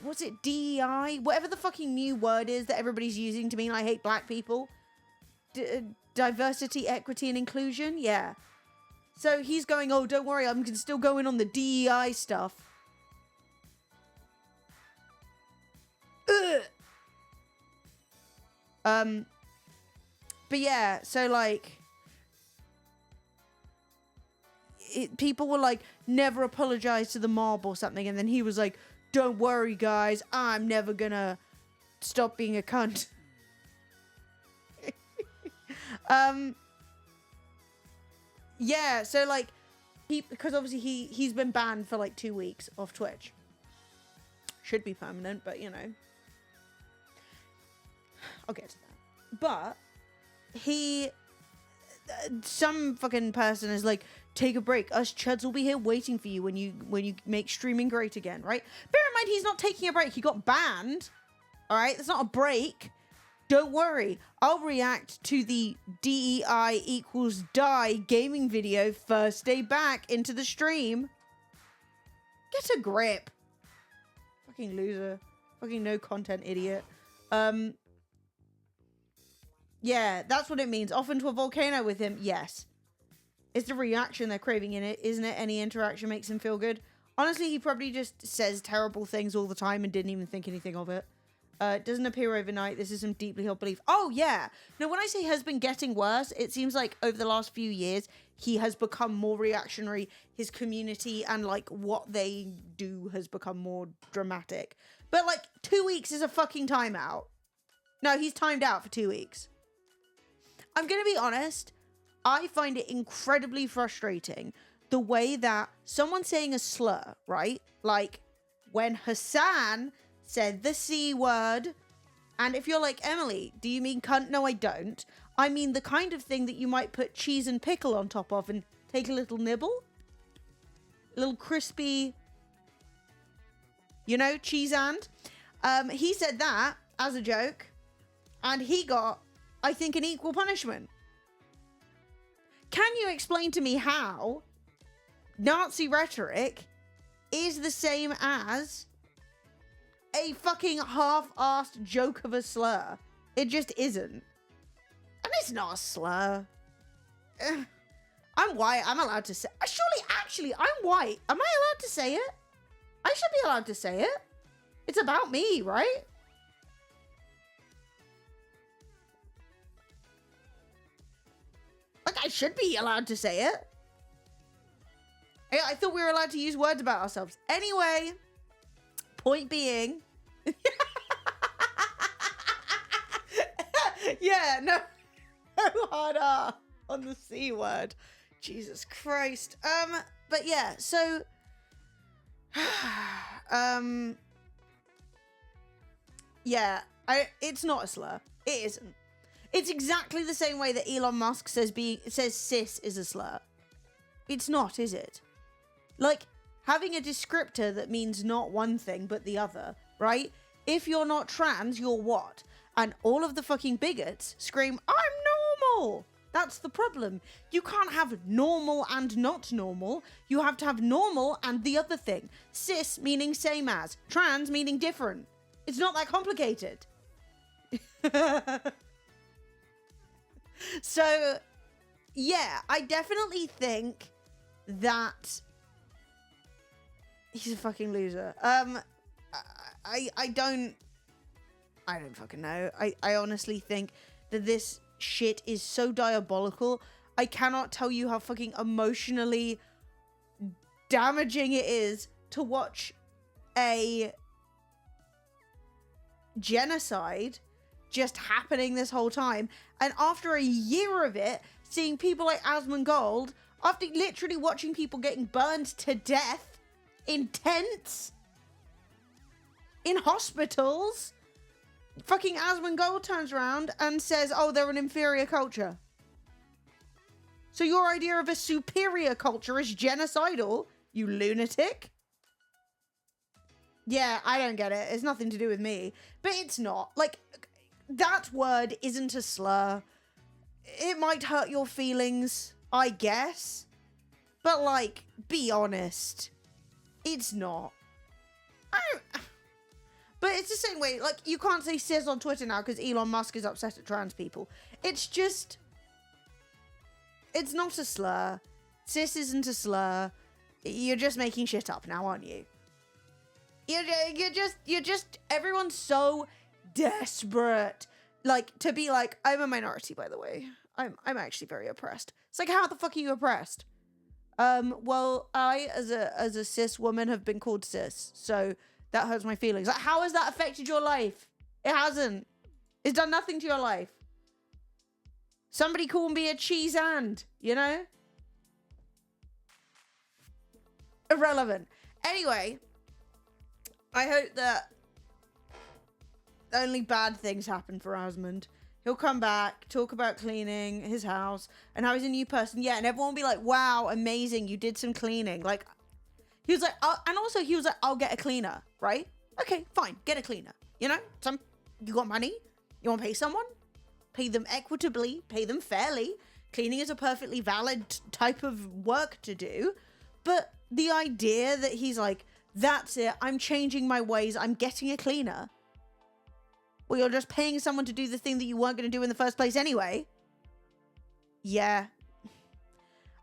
what's it, DEI? Whatever the fucking new word is that everybody's using to mean I hate black people. Diversity, equity, and inclusion? Yeah. So he's going, oh, don't worry, I'm going to still go in on the DEI stuff. Ugh. But yeah, so like, people were like, never apologize to the mob or something, and then he was like, don't worry, guys, I'm never gonna stop being a cunt. Yeah, so like, because obviously he's been banned for like 2 weeks off Twitch. Should be permanent, but you know, I'll get to that. But some fucking person is like, take a break. Us chuds will be here waiting for you when you make streaming great again, right? Bear in mind, he's not taking a break. He got banned. All right, that's not a break. Don't worry. I'll react to the DEI equals die gaming video first day back into the stream. Get a grip. Fucking loser. Fucking no content idiot. Yeah, that's what it means. Off into a volcano with him. Yes. It's the reaction they're craving in it, isn't it? Any interaction makes him feel good. Honestly, he probably just says terrible things all the time and didn't even think anything of it. It doesn't appear overnight. This is some deeply held belief. Oh, yeah. No, when I say has been getting worse, it seems like over the last few years, he has become more reactionary. His community and, like, what they do has become more dramatic. But, like, 2 weeks is a fucking timeout. No, he's timed out for 2 weeks. I'm going to be honest. I find it incredibly frustrating the way that someone saying a slur, right? Like, when Hassan said the C word, and if you're like, Emily, do you mean cunt? No, I don't. I mean the kind of thing that you might put cheese and pickle on top of and take a little nibble. A little crispy, you know, cheese and. He said that as a joke, and he got, I think, an equal punishment. Can you explain to me how Nazi rhetoric is the same as a fucking half-assed joke of a slur? It just isn't. And it's not a slur. I'm white. I'm allowed to say... Surely, actually, I'm white. Am I allowed to say it? I should be allowed to say it. It's about me, right? Like, I should be allowed to say it. I thought we were allowed to use words about ourselves. Anyway, point being... yeah, no harder on the C word. Jesus Christ. But yeah, so... yeah, it's not a slur. It isn't. It's exactly the same way that Elon Musk says cis is a slur. It's not, is it? Like, having a descriptor that means not one thing but the other, right? If you're not trans, you're what? And all of the fucking bigots scream, I'm normal! That's the problem. You can't have normal and not normal. You have to have normal and the other thing. Cis meaning same as. Trans meaning different. It's not that complicated. So, yeah, I definitely think that he's a fucking loser. I don't fucking know. I honestly think that this shit is so diabolical. I cannot tell you how fucking emotionally damaging it is to watch a genocide just happening this whole time, and after a year of it, seeing people like Asmongold, after literally watching people getting burned to death in tents in hospitals, fucking Asmongold turns around and says, oh, they're an inferior culture. So your idea of a superior culture is genocidal, you lunatic? Yeah, I don't get it. It's nothing to do with me. But it's not. Like, that word isn't a slur. It might hurt your feelings, I guess. But, like, be honest. It's not. But it's the same way, like, you can't say cis on Twitter now because Elon Musk is upset at trans people. It's just... It's not a slur. Cis isn't a slur. You're just making shit up now, aren't you? You're just, everyone's so desperate. Like, to be like, I'm a minority, by the way. I'm actually very oppressed. It's like, how the fuck are you oppressed? Well, I, as a cis woman, have been called cis. So that hurts my feelings. Like, how has that affected your life? It hasn't. It's done nothing to your life. Somebody call me a cheese and, you know? Irrelevant. Anyway, I hope that only bad things happen for Asmund. He'll come back, talk about cleaning his house, and how he's a new person. Yeah, and everyone will be like, wow, amazing, you did some cleaning. Like, he was like, and also he was like, I'll get a cleaner, right? Okay, fine, get a cleaner. You know, you got money? You want to pay someone? Pay them equitably, pay them fairly. Cleaning is a perfectly valid type of work to do. But the idea that he's like, that's it, I'm changing my ways, I'm getting a cleaner. Well, you're just paying someone to do the thing that you weren't going to do in the first place anyway. Yeah.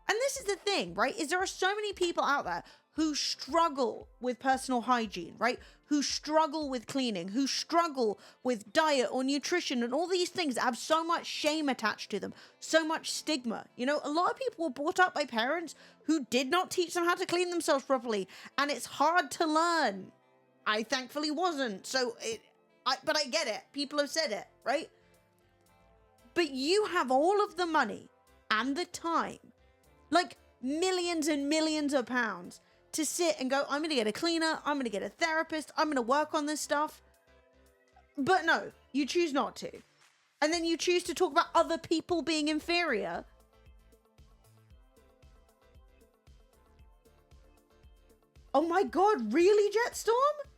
And this is the thing, right? Is there are so many people out there who struggle with personal hygiene, right? Who struggle with cleaning, who struggle with diet or nutrition and all these things that have so much shame attached to them, so much stigma. You know, a lot of people were brought up by parents who did not teach them how to clean themselves properly, and it's hard to learn. I thankfully wasn't, but I get it. People have said it, right? But you have all of the money and the time, like millions and millions of pounds, to sit and go, I'm going to get a cleaner, I'm going to get a therapist, I'm going to work on this stuff. But no, you choose not to. And then you choose to talk about other people being inferior. Oh my God, really, Jetstorm?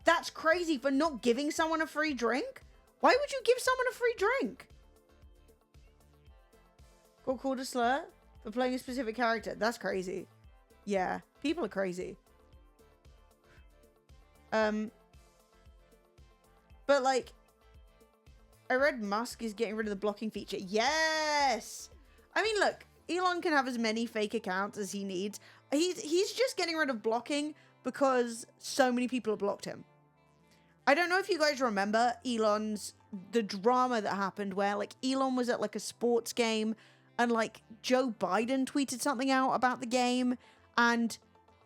That's crazy for not giving someone a free drink? Why would you give someone a free drink? Got called a slur for playing a specific character. That's crazy. Yeah, people are crazy. But like, I read Musk is getting rid of the blocking feature. Yes! I mean, look, Elon can have as many fake accounts as he needs. He's just getting rid of blocking because so many people have blocked him. I don't know if you guys remember the drama that happened where like Elon was at like a sports game and like Joe Biden tweeted something out about the game and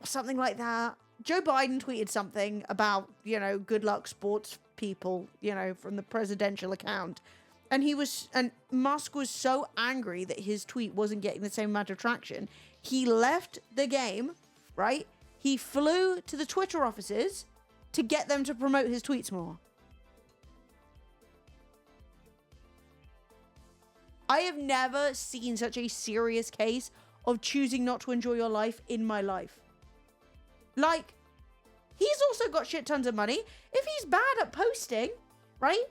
something like that. Joe Biden tweeted something about, you know, good luck sports people, you know, from the presidential account. And Musk was so angry that his tweet wasn't getting the same amount of traction. He left the game, right? He flew to the Twitter offices to get them to promote his tweets more. I have never seen such a serious case of choosing not to enjoy your life in my life. Like, he's also got shit tons of money. If he's bad at posting, right?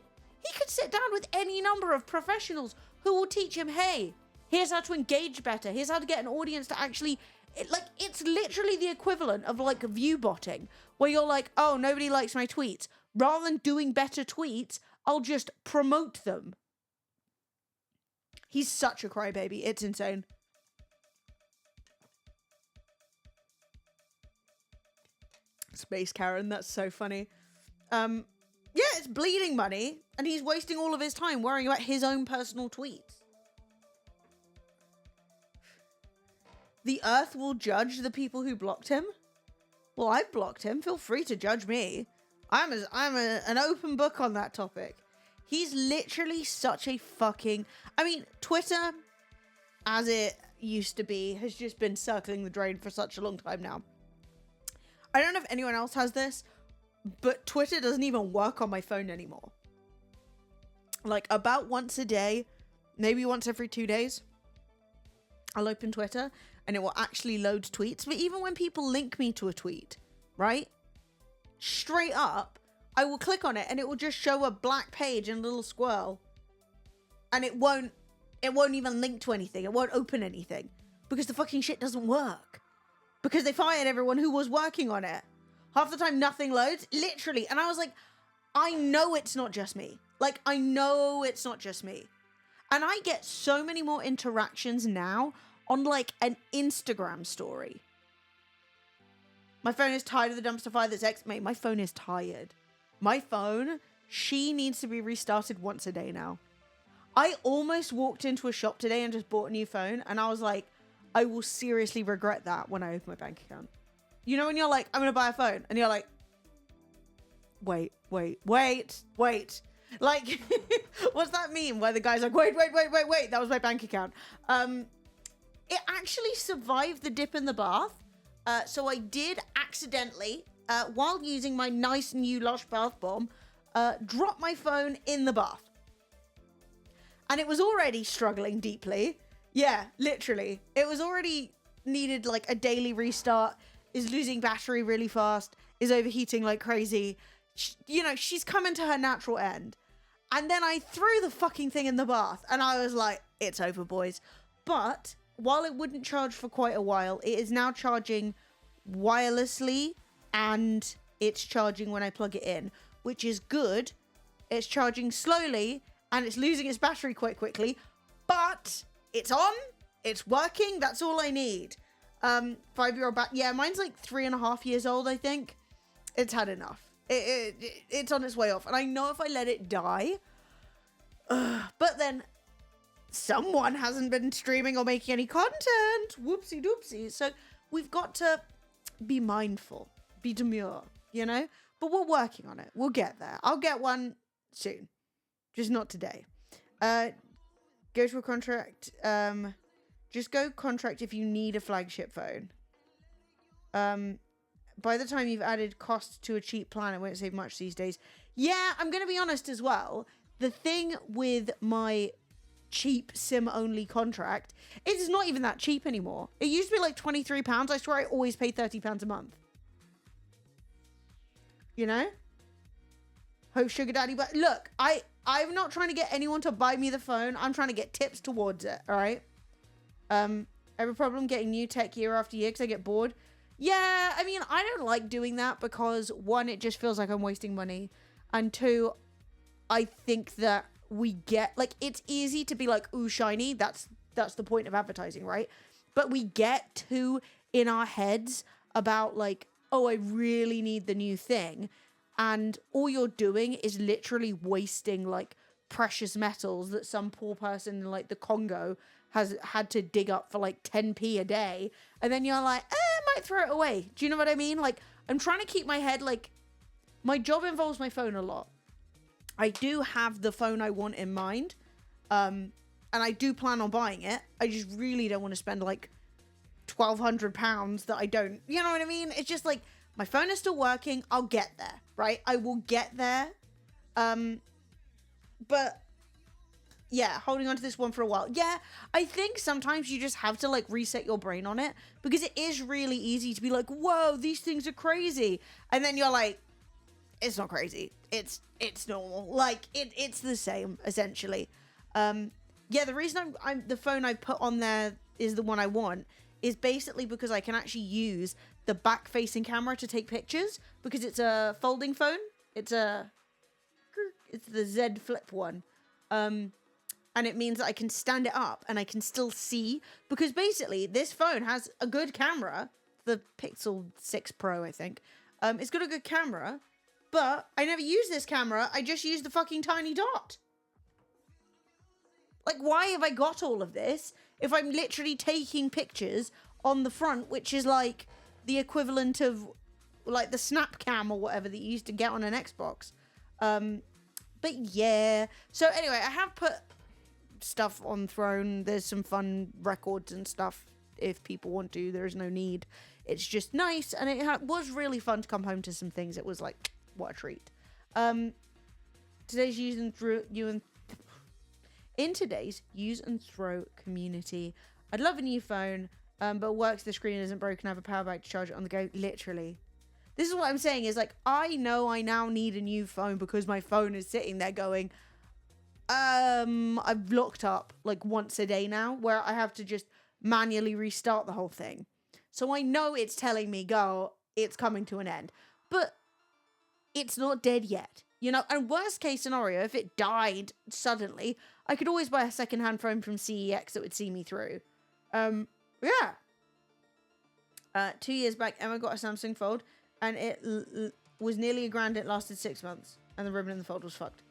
He could sit down with any number of professionals who will teach him, hey, here's how to engage better. Here's how to get an audience to actually... it's literally the equivalent of like view botting, where you're like, oh, nobody likes my tweets. Rather than doing better tweets, I'll just promote them. He's such a crybaby. It's insane. Space Karen, that's so funny. Yeah, it's bleeding money, and he's wasting all of his time worrying about his own personal tweets. The earth will judge the people who blocked him. Well, I've blocked him. Feel free to judge me. I'm an open book on that topic. He's literally such a fucking... I mean, Twitter, as it used to be, has just been circling the drain for such a long time now. I don't know if anyone else has this, But Twitter doesn't even work on my phone anymore. Like, about once a day, maybe once every 2 days, I'll open Twitter and it will actually load tweets. But even when people link me to a tweet, right? Straight up, I will click on it and it will just show a black page and a little squirrel. And it won't even link to anything. It won't open anything. Because the fucking shit doesn't work. Because they fired everyone who was working on it. Half the time, nothing loads. Literally. And I was like, I know it's not just me. Like, I know it's not just me. And I get so many more interactions now on, like, an Instagram story. My phone is tired of the dumpster fire that's mate, my phone is tired. My phone, she needs to be restarted once a day now. I almost walked into a shop today and just bought a new phone. And I was like, I will seriously regret that when I open my bank account. You know when you're like, I'm going to buy a phone. And you're like, wait. Like, what's that meme where the guy's like, wait. That was my bank account. It actually survived the dip in the bath. So I did accidentally, while using my nice new Lush bath bomb, drop my phone in the bath. And it was already struggling deeply. Yeah, literally. It was already needed like a daily restart, is losing battery really fast, is overheating like crazy. You know, she's coming to her natural end. And then I threw the fucking thing in the bath and I was like, it's over, boys. But while it wouldn't charge for quite a while, it is now charging wirelessly and it's charging when I plug it in, which is good. It's charging slowly and it's losing its battery quite quickly, but it's on, it's working. That's all I need. 5-year-old back. Yeah, mine's like 3.5 years old, I think. It's had enough. It's on its way off. And I know if I let it die, but then someone hasn't been streaming or making any content. Whoopsie doopsie. So we've got to be mindful, be demure, you know? But we're working on it. We'll get there. I'll get one soon. Just not today. Go to a contract. Just go contract if you need a flagship phone. By the time you've added costs to a cheap plan, it won't save much these days. Yeah, I'm going to be honest as well. The thing with my cheap SIM-only contract, it's not even that cheap anymore. It used to be like £23. I swear I always paid £30 a month. You know? Hope sugar daddy, but look, I'm not trying to get anyone to buy me the phone. I'm trying to get tips towards it, all right? I have a problem getting new tech year after year because I get bored. Yeah, I mean, I don't like doing that because, one, it just feels like I'm wasting money. And two, I think that we get, like, it's easy to be like, ooh, shiny. That's the point of advertising, right? But we get too in our heads about, like, oh, I really need the new thing. And all you're doing is literally wasting, like, precious metals that some poor person in, like, the Congo has had to dig up for, like, 10p a day. And then you're like, I might throw it away. Do you know what I mean? Like, I'm trying to keep my head, like, my job involves my phone a lot. I do have the phone I want in mind. And I do plan on buying it. I just really don't want to spend, like, £1,200 that I don't, you know what I mean? It's just, like, my phone is still working. I'll get there, right? I will get there. But yeah, holding on to this one for a while. Yeah, I think sometimes you just have to, like, reset your brain on it because it is really easy to be like, whoa, these things are crazy. And then you're like, it's not crazy. It's normal. Like, it's the same, essentially. Yeah, the reason I'm the phone I put on there is the one I want is basically because I can actually use the back-facing camera to take pictures because it's a folding phone. It's the Z Flip one. And it means that I can stand it up and I can still see because basically this phone has a good camera, the Pixel 6 Pro, I think. It's got a good camera, but I never use this camera. I just use the fucking tiny dot. Like, why have I got all of this if I'm literally taking pictures on the front, which is like the equivalent of like the snap cam or whatever that you used to get on an Xbox. But yeah. So anyway, I have put stuff on Throne. There's some fun records and stuff if people want to. There is no need. It's just nice. And it was really fun to come home to some things. It was like what a treat. Today's in today's use and throw community, I'd love a new phone, but works the screen isn't broken. I have a power bank to charge it on the go. Literally. This is what I'm saying is like, I know I now need a new phone because my phone is sitting there going, I've looked up like once a day now where I have to just manually restart the whole thing. So I know it's telling me, go, it's coming to an end. But it's not dead yet. You know, and worst case scenario, if it died suddenly, I could always buy a secondhand phone from CEX that would see me through. Yeah. 2 years back, Emma got a Samsung Fold, and it was nearly $1,000. It lasted 6 months, and the ribbon in the fold was fucked.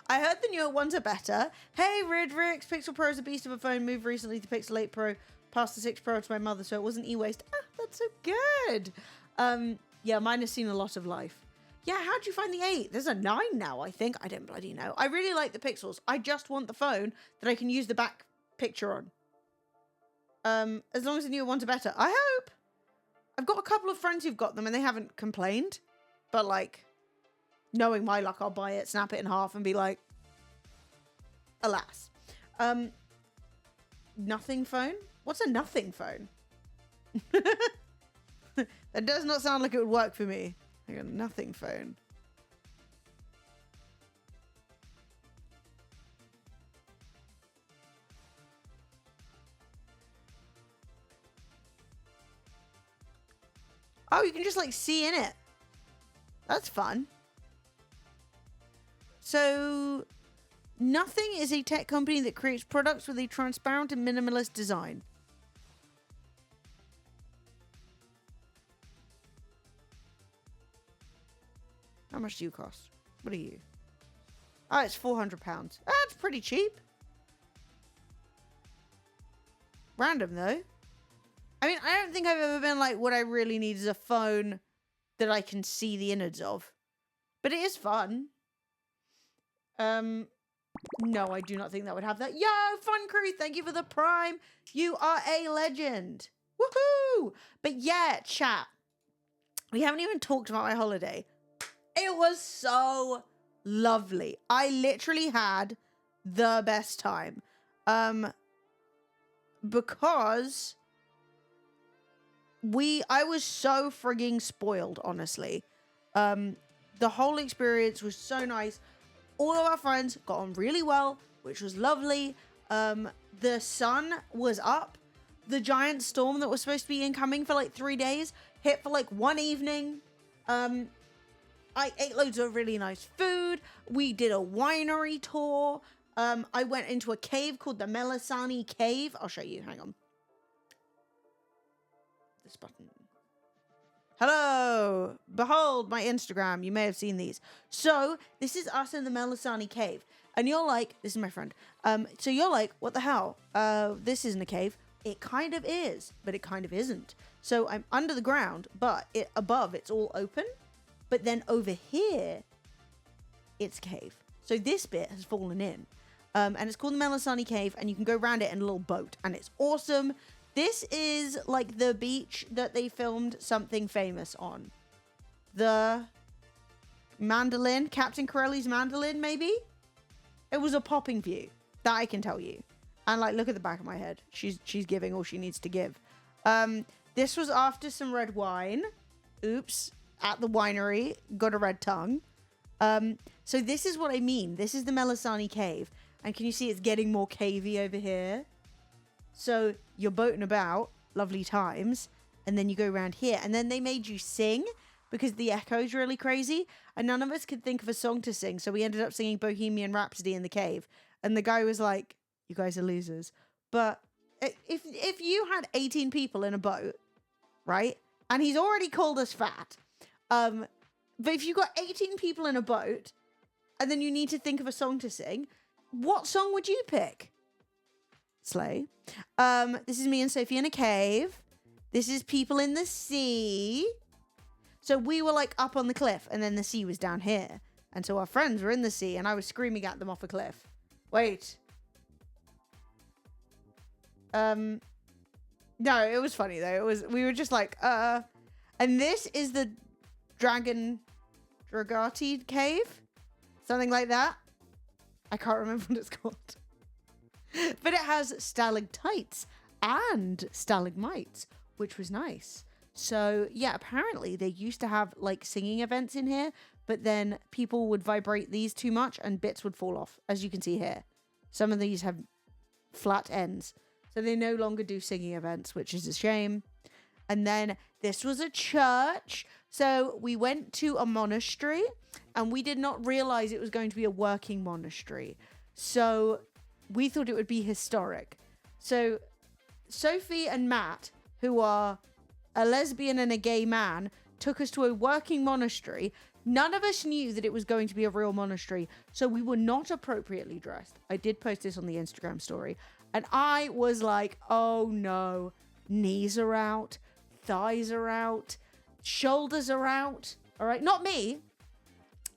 I heard the newer ones are better. Hey, Ridrix, Pixel Pro is a beast of a phone. Moved recently to Pixel 8 Pro, passed the 6 Pro to my mother, so it wasn't e-waste. Ah, that's so good. Yeah, mine has seen a lot of life. Yeah, how'd you find the 8? There's a 9 now, I think. I don't bloody know. I really like the Pixels. I just want the phone that I can use the back picture on. As long as the newer ones are better. I hope. I've got a couple of friends who've got them and they haven't complained. But, like, knowing my luck, I'll buy it, snap it in half and be like, alas. Nothing phone? What's a nothing phone? That does not sound like it would work for me. I got a nothing phone. Oh, you can just like see in it. That's fun. So, Nothing is a tech company that creates products with a transparent and minimalist design. How much do you cost? What are you? Oh, it's £400. That's pretty cheap. Random, though. I mean, I don't think I've ever been like, what I really need is a phone that I can see the innards of. But it is fun. No, I do not think that would have that. Yo, Fun Crew, thank you for the Prime. You are a legend. Woohoo! But yeah, chat. We haven't even talked about my holiday. It was so lovely. I literally had the best time. Because I was so frigging spoiled, honestly. The whole experience was so nice. All of our friends got on really well, which was lovely. The sun was up. The giant storm that was supposed to be incoming for like 3 days hit for like one evening. I ate loads of really nice food. We did a winery tour. I went into a cave called the Melisani Cave. I'll show you. Hang on. This button. Hello. Behold my Instagram. You may have seen these. So this is us in the Melisani Cave. And you're like, this is my friend. So you're like, what the hell? This isn't a cave. It kind of is, but it kind of isn't. So I'm under the ground, but above it's all open. But then over here, it's a cave. So this bit has fallen in. And it's called the Melisani Cave, and you can go around it in a little boat, and it's awesome. This is like the beach that they filmed Something Famous on. The mandolin, Captain Corelli's mandolin, maybe? It was a popping view, that I can tell you. And like, look at the back of my head. She's giving all she needs to give. This was after some red wine. Oops. At the winery, got a red tongue. So this is what I mean. This is the Melisani Cave. And can you see it's getting more cavey over here? So you're boating about, lovely times, and then you go around here. And then they made you sing because the echo's really crazy. And none of us could think of a song to sing. So we ended up singing Bohemian Rhapsody in the cave. And the guy was like, you guys are losers. But if you had 18 people in a boat, right? And he's already called us fat. But if you've got 18 people in a boat and then you need to think of a song to sing, what song would you pick? Slay. This is me and Sophie in a cave. This is people in the sea. So we were like up on the cliff and then the sea was down here. And so our friends were in the sea and I was screaming at them off a cliff. Wait. No, it was funny though. We were just like, and this is the Dragati Cave? Something like that. I can't remember what it's called. But it has stalactites and stalagmites, which was nice. So, yeah, apparently they used to have, like, singing events in here, but then people would vibrate these too much and bits would fall off, as you can see here. Some of these have flat ends. So they no longer do singing events, which is a shame. And then this was a church. So we went to a monastery and we did not realize it was going to be a working monastery. So we thought it would be historic. So Sophie and Matt, who are a lesbian and a gay man, took us to a working monastery. None of us knew that it was going to be a real monastery, so we were not appropriately dressed. I did post this on the Instagram story, and I was like, oh no, knees are out, thighs are out, shoulders are out. All right, not me.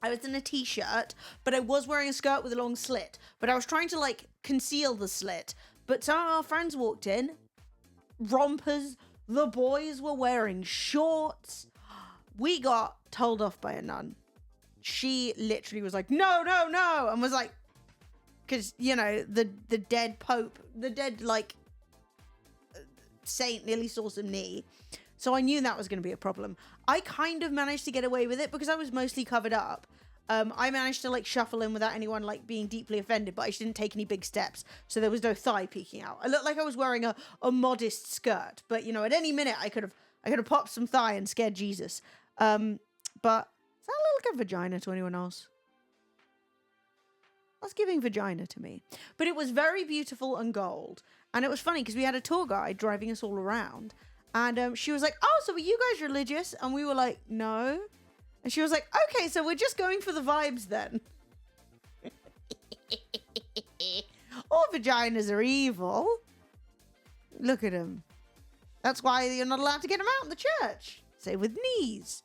I was in a t-shirt, but I was wearing a skirt with a long slit, but I was trying to like conceal the slit. But some of our friends walked in, rompers, the boys were wearing shorts. We got told off by a nun. She literally was like, no, no, no. And was like, because, you know, the dead pope, the dead, like, saint nearly saw some knee. So I knew that was going to be a problem. I kind of managed to get away with it because I was mostly covered up. I managed to, like, shuffle in without anyone, like, being deeply offended, but I didn't take any big steps. So there was no thigh peeking out. I looked like I was wearing a modest skirt. But, you know, at any minute I could have popped some thigh and scared Jesus. But does that look like a vagina to anyone else? That's giving vagina to me. But it was very beautiful and gold. And it was funny because we had a tour guide driving us all around. And she was like, oh, so are you guys religious? And we were like, no. And she was like, okay, so we're just going for the vibes then. All vaginas are evil. Look at them. That's why you're not allowed to get them out in the church. Say with knees.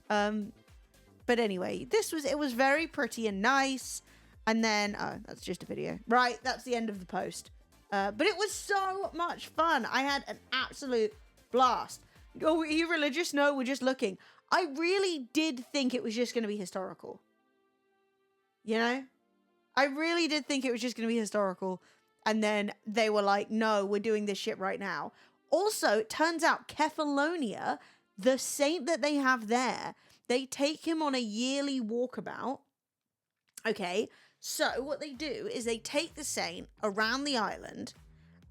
But anyway, it was very pretty and nice. And then, oh, that's just a video. Right, that's the end of the post. But it was so much fun. I had an absolute blast. Oh, are you religious? No, we're just looking. I really did think it was just going to be historical. You know? I really did think it was just going to be historical. And then they were like, no, we're doing this shit right now. Also, it turns out Kefalonia, the saint that they have there, they take him on a yearly walkabout. Okay, so what they do is they take the saint around the island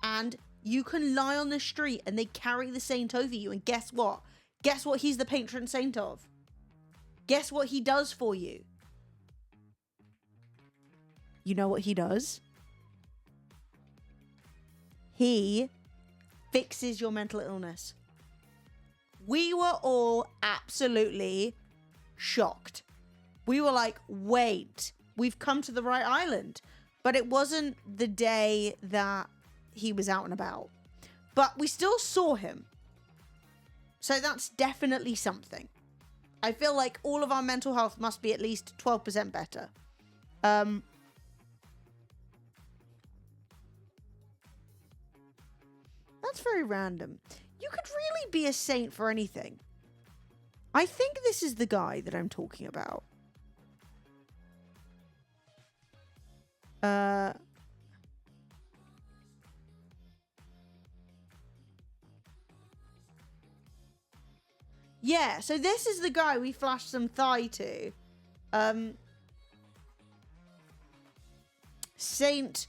and you can lie on the street and they carry the saint over you. And guess what? Guess what he's the patron saint of? Guess what he does for you? You know what he does? He fixes your mental illness. We were all absolutely shocked. We were like, wait, we've come to the right island. But it wasn't the day that he was out and about. But we still saw him. So that's definitely something. I feel like all of our mental health must be at least 12% better. That's very random. You could really be a saint for anything. I think this is the guy that I'm talking about. Yeah, so this is the guy we flashed some thigh to. Saint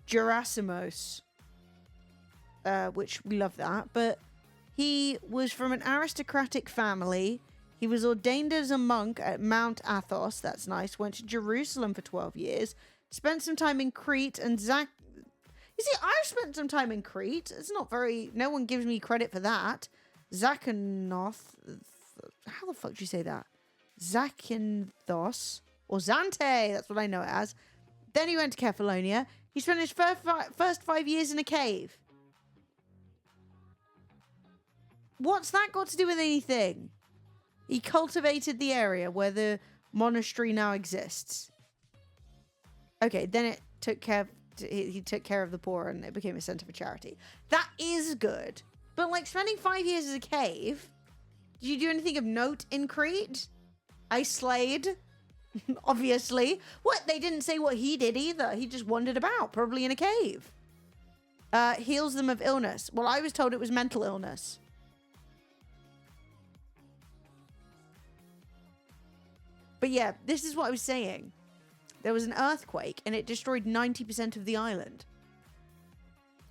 Gerasimos. Which we love that, but he was from an aristocratic family. He was ordained as a monk at Mount Athos. That's nice. Went to Jerusalem for 12 years. Spent some time in Crete and You see, I've spent some time in Crete. It's not very... No one gives me credit for that. Zakanoth. How the fuck do you say that? Zakynthos. Or Zante. That's what I know it as. Then he went to Kefalonia. He spent his first 5 years in a cave. What's that got to do with anything? He cultivated the area where the monastery now exists. Okay, then it took care of, he took care of the poor and it became a center for charity. That is good. But like spending 5 years as a cave, Did you do anything of note in Crete? I slayed. Obviously. What? They didn't say what he did either. He just wandered about, probably in a cave. Heals them of illness. Well, I was told it was mental illness. But yeah, this is what I was saying. There was an earthquake and it destroyed 90% of the island.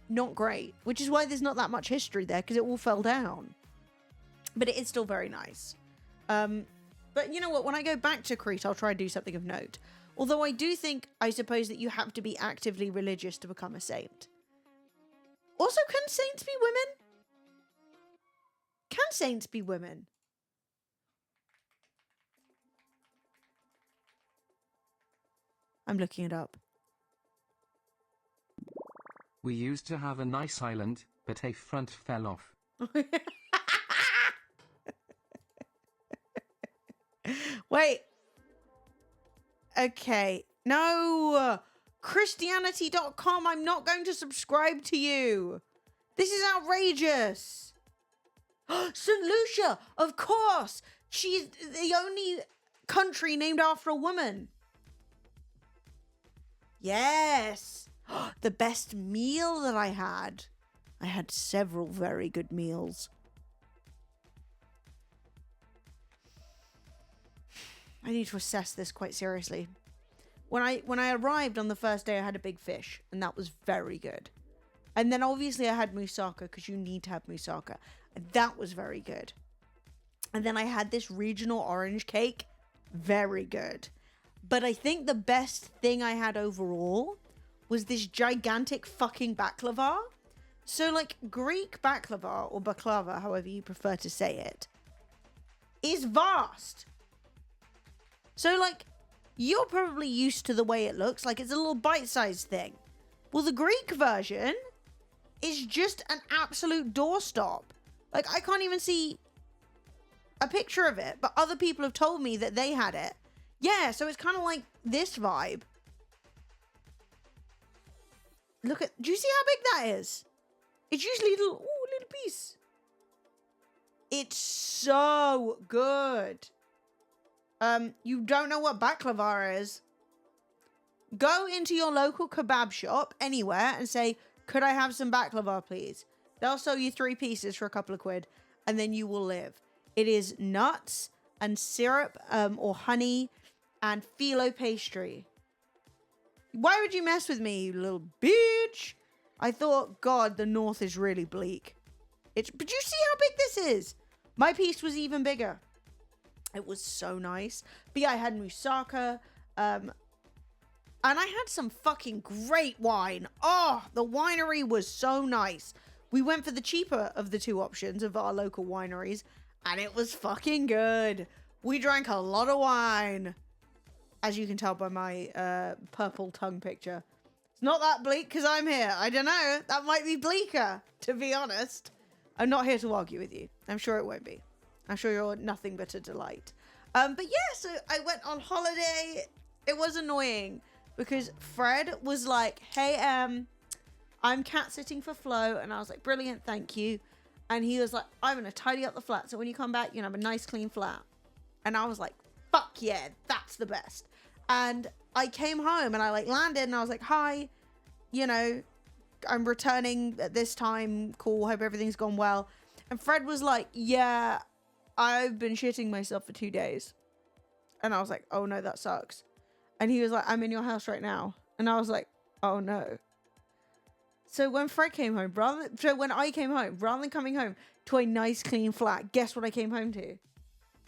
Not great. Which is why there's not that much history there, because it all fell down. But it is still very nice. But you know what? When I go back to Crete, I'll try and do something of note. Although I do think, I suppose, that you have to be actively religious to become a saint. Also, can saints be women? Can saints be women? I'm looking it up. We used to have a nice island, but a front fell off. Wait. Okay. No. Christianity.com. I'm not going to subscribe to you. This is outrageous. St. Lucia. Of course. She's the only country named after a woman. Yes. The best meal that I had. I had several very good meals. I need to assess this quite seriously. When I arrived on the first day, I had a big fish, and that was very good. And then obviously I had moussaka, because you need to have moussaka. And that was very good. And then I had this regional orange cake. Very good. But I think the best thing I had overall was this gigantic fucking baklava. So, like, Greek baklava, or baklava, however you prefer to say it, is vast. So, like, you're probably used to the way it looks. Like, it's a little bite-sized thing. Well, the Greek version is just an absolute doorstop. Like, I can't even see a picture of it, but other people have told me that they had it. Yeah, so it's kind of like this vibe. Look at, do you see how big that is? It's usually a little piece. It's so good. You don't know what baklava is? Go into your local kebab shop anywhere and say, could I have some baklava, please? They'll sell you 3 pieces for a couple of quid, and then you will live. It is nuts and syrup, or honey, and phyllo pastry. Why would you mess with me, you little bitch? I thought, God, the north is really bleak. But you see how big this is? My piece was even bigger. It was so nice. But yeah, I had moussaka, and I had some fucking great wine. Oh, the winery was so nice. We went for the cheaper of the 2 options of our local wineries, and it was fucking good. We drank a lot of wine, as you can tell by my purple tongue picture. It's not that bleak because I'm here. I don't know. That might be bleaker, to be honest. I'm not here to argue with you. I'm sure it won't be. I'm sure you're nothing but a delight. But yeah, so I went on holiday. It was annoying because Fred was like, hey, I'm cat sitting for Flo. And I was like, brilliant, thank you. And he was like, I'm going to tidy up the flat. So when you come back, you know, have a nice clean flat. And I was like, fuck yeah, that's the best. And I came home and I like landed and I was like, hi, you know, I'm returning at this time. Cool. Hope everything's gone well. And Fred was like, yeah, I've been shitting myself for 2 days. And I was like, oh no, that sucks. And he was like, I'm in your house right now. And I was like, oh no. So when Fred came home, when I came home, rather than coming home to a nice clean flat, guess what I came home to?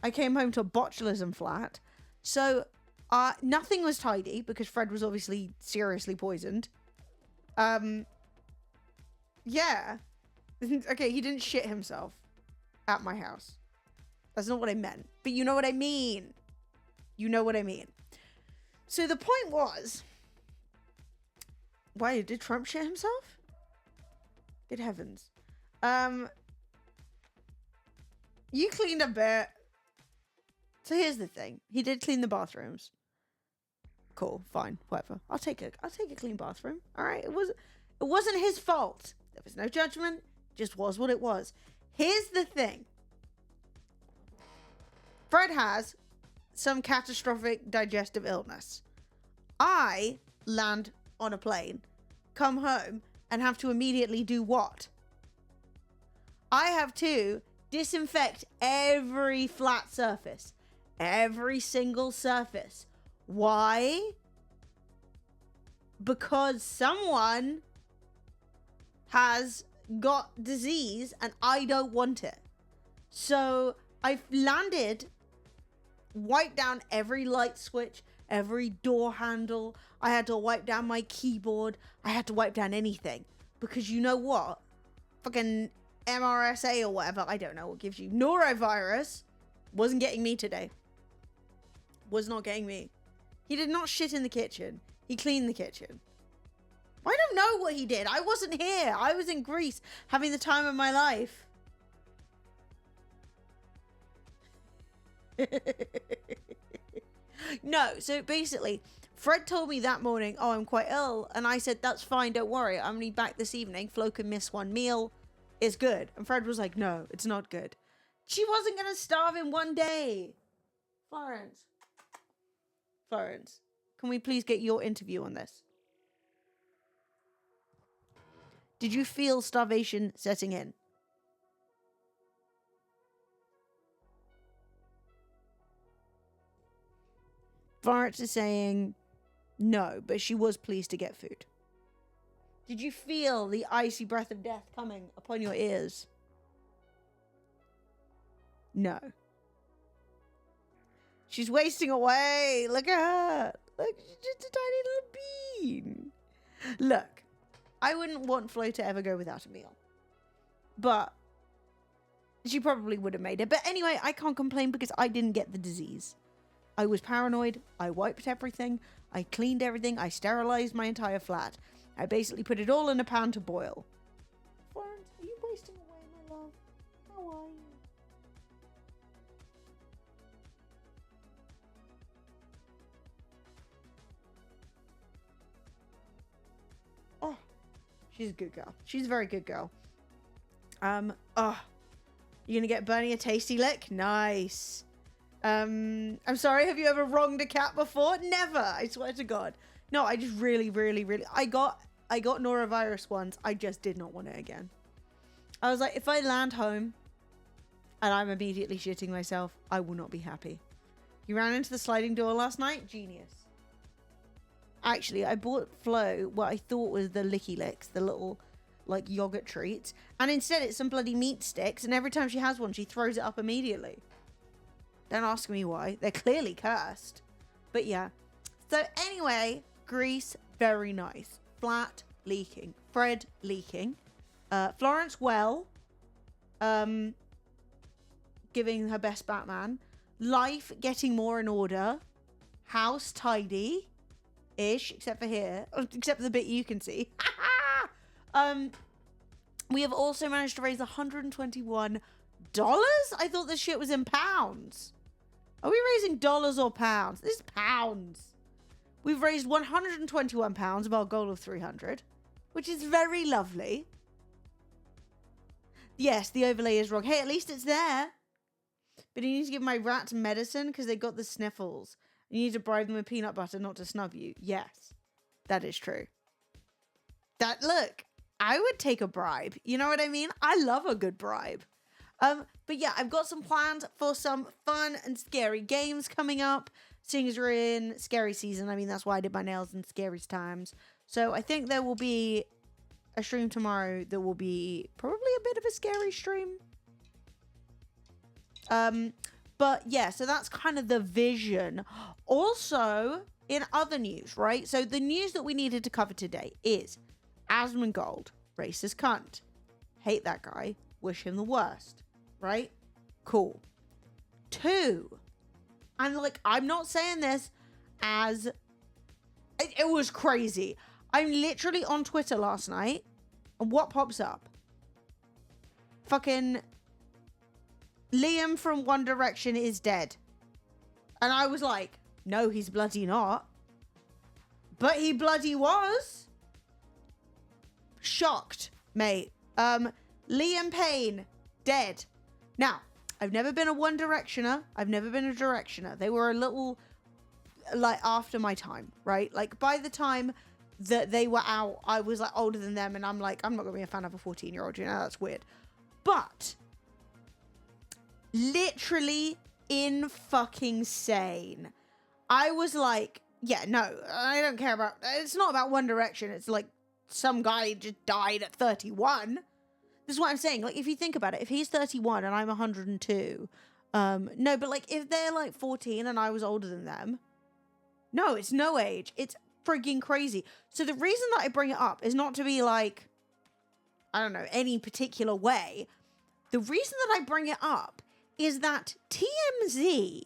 I came home to a botulism flat. So nothing was tidy because Fred was obviously seriously poisoned. Yeah. Okay, he didn't shit himself at my house. That's not what I meant. But you know what I mean. You know what I mean. So the point was... Why, did Trump shit himself? Good heavens. You cleaned a bit. So here's the thing. He did clean the bathrooms. Cool, fine, whatever. I'll take a clean bathroom. All right, it wasn't his fault. There was no judgment. Just was what it was. Here's the thing. Fred has some catastrophic digestive illness. I land on a plane, come home, and have to immediately do what? I have to disinfect every flat surface. Every single surface. Why? Because someone has got disease and I don't want it. So I've landed, wiped down every light switch, every door handle. I had to wipe down my keyboard. I had to wipe down anything. Because you know what? Fucking MRSA or whatever, I don't know what gives you. Norovirus wasn't getting me today. Was not getting me. He did not shit in the kitchen. He cleaned the kitchen. I don't know what he did. I wasn't here. I was in Greece having the time of my life. No, so basically, Fred told me that morning, oh, I'm quite ill. And I said, that's fine, don't worry. I'm only back this evening. Flo can miss one meal. It's good. And Fred was like, no, it's not good. She wasn't going to starve in one day. Florence, can we please get your interview on this? Did you feel starvation setting in? Florence is saying no, but she was pleased to get food. Did you feel the icy breath of death coming upon your ears? No. She's wasting away. Look at her. Look, she's just a tiny little bean. Look, I wouldn't want Flo to ever go without a meal. But she probably would have made it. But anyway, I can't complain because I didn't get the disease. I was paranoid. I wiped everything. I cleaned everything. I sterilized my entire flat. I basically put it all in a pan to boil. Florence, are you wasting away, my love? How are you? Oh, she's a good girl. She's a very good girl. You gonna get Bernie a tasty lick? Nice. I'm sorry, have you ever wronged a cat before? Never, I swear to God. No, I just really, I got norovirus once. I just did not want it again. I was like, if I land home and I'm immediately shitting myself, I will not be happy. You ran into the sliding door last night? Genius. Actually, I bought Flo what I thought was the Licky Licks, the little, like, yogurt treats. And instead it's some bloody meat sticks. And every time she has one, she throws it up immediately. Don't ask me why. They're clearly cursed. But yeah. So anyway, Greece, very nice. Flat, leaking. Fred, leaking. Florence, well. Giving her best Batman. Life, getting more in order. House, tidy-ish. Except for here. Except for the bit you can see. We have also managed to raise $121. I thought this shit was in pounds. Are we raising dollars or pounds? This is pounds. We've raised £121 of our goal of 300, which is very lovely. Yes, the overlay is wrong. Hey, at least it's there. But you need to give my rats medicine because they got the sniffles. You need to bribe them with peanut butter not to snub you. Yes, that is true. Look, I would take a bribe. You know what I mean? I love a good bribe. But yeah, I've got some plans for some fun and scary games coming up. Seeing as we're in scary season, I mean, that's why I did my nails in scary times. So I think there will be a stream tomorrow that will be probably a bit of a scary stream. But yeah, so that's kind of the vision. Also, in other news, right? So the news that we needed to cover today is Asmongold, racist cunt. Hate that guy. Wish him the worst. Right? Cool. 2. And like, I'm not saying this as... It was crazy. I'm literally on Twitter last night. And what pops up? Fucking... Liam from One Direction is dead. And I was like, no, he's bloody not. But he bloody was. Shocked, mate. Liam Payne, dead. Now, I've never been a One Directioner. I've never been a Directioner. They were a little, like, after my time, right? Like, by the time that they were out, I was, like, older than them, and I'm like, I'm not going to be a fan of a 14-year-old, you know? That's weird. But literally in-fucking-sane. I was like, yeah, no, I don't care about... It's not about One Direction. It's like some guy just died at 31. This is what I'm saying. Like, if you think about it, if he's 31 and I'm 102... no, but, like, if they're, like, 14 and I was older than them... No, it's no age. It's frigging crazy. So the reason that I bring it up is not to be, like... I don't know, any particular way. The reason that I bring it up is that TMZ...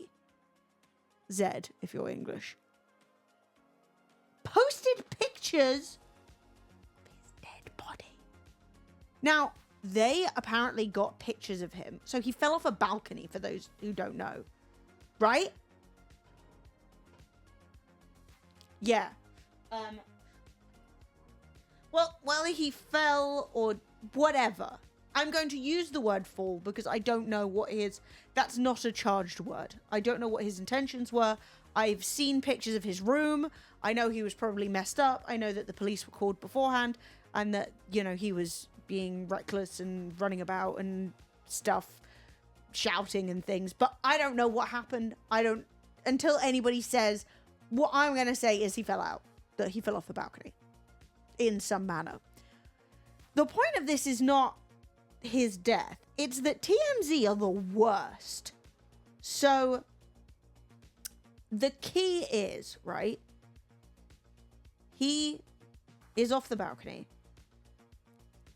Z, if you're English... posted pictures of his dead body. Now, they apparently got pictures of him. So he fell off a balcony, for those who don't know. Right? Yeah. Well, whether he fell or whatever. I'm going to use the word fall because I don't know what his... That's not a charged word. I don't know what his intentions were. I've seen pictures of his room. I know he was probably messed up. I know that the police were called beforehand and that, you know, he was being reckless and running about and stuff, shouting and things. But I don't know what happened. Until anybody says, what I'm going to say is he fell out. That he fell off the balcony in some manner. The point of this is not his death. It's that TMZ are the worst. So the key is, right? He is off the balcony.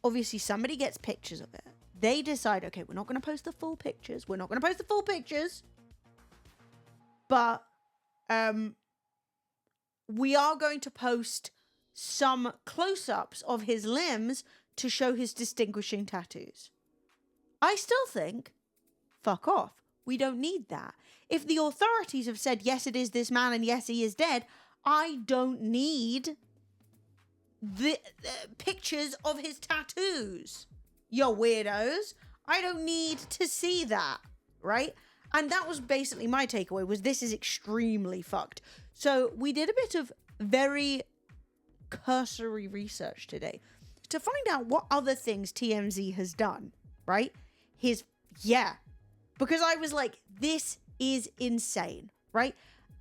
Obviously, somebody gets pictures of it. They decide, okay, we're not going to post the full pictures. But we are going to post some close-ups of his limbs to show his distinguishing tattoos. I still think, fuck off. We don't need that. If the authorities have said, yes, it is this man and yes, he is dead, I don't need the pictures of his tattoos. You weirdos. I don't need to see that, right? And that was basically my takeaway, was this is extremely fucked. So we did a bit of very cursory research today to find out what other things TMZ has done, right? Because I was like, this is insane, right?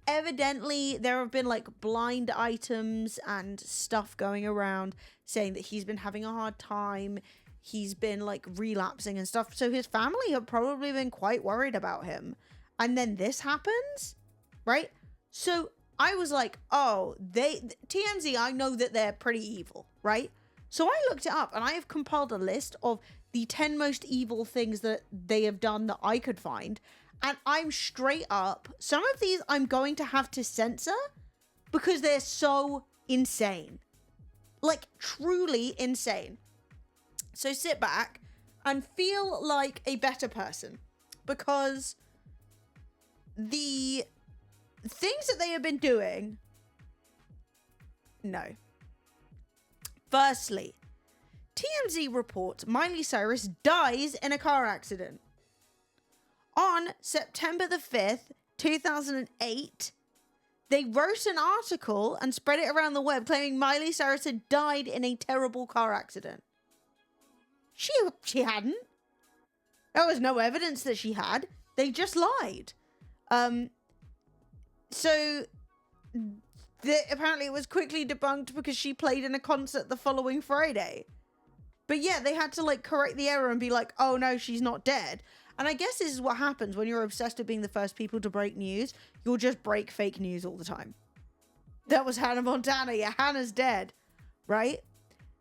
Evidently, there have been like blind items and stuff going around saying that he's been having a hard time. He's been like relapsing and stuff. So his family have probably been quite worried about him. And then this happens, right? So I was like, oh, TMZ, I know that they're pretty evil, right? So I looked it up and I have compiled a list of the 10 most evil things that they have done that I could find. And I'm straight up, some of these I'm going to have to censor because they're so insane. Like, truly insane. So sit back and feel like a better person, because the things that they have been doing, no. Firstly, TMZ reports Miley Cyrus dies in a car accident. On September the 5th, 2008, they wrote an article and spread it around the web claiming Miley Cyrus had died in a terrible car accident. She hadn't. There was no evidence that she had. They just lied. So apparently it was quickly debunked because she played in a concert the following Friday. But yeah, they had to like correct the error and be like, oh no, she's not dead. And I guess this is what happens when you're obsessed with being the first people to break news. You'll just break fake news all the time. That was Hannah Montana. Yeah, Hannah's dead. Right?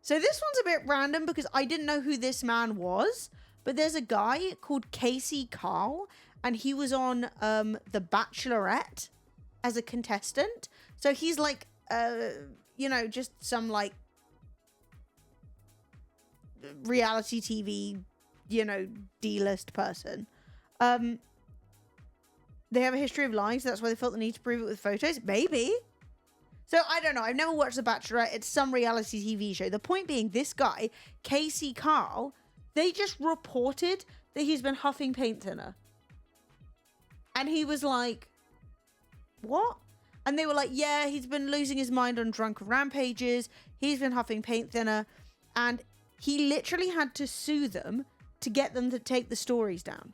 So this one's a bit random because I didn't know who this man was. But there's a guy called Casey Carl. And he was on The Bachelorette as a contestant. So he's like, just some like reality TV, D-list person. They have a history of lying, so that's why they felt the need to prove it with photos. Maybe. So I don't know. I've never watched The Bachelorette. It's some reality TV show. The point being, this guy, Casey Carl, they just reported that he's been huffing paint thinner. And he was like, what? And they were like, yeah, he's been losing his mind on drunken rampages. He's been huffing paint thinner. And he literally had to sue them to get them to take the stories down.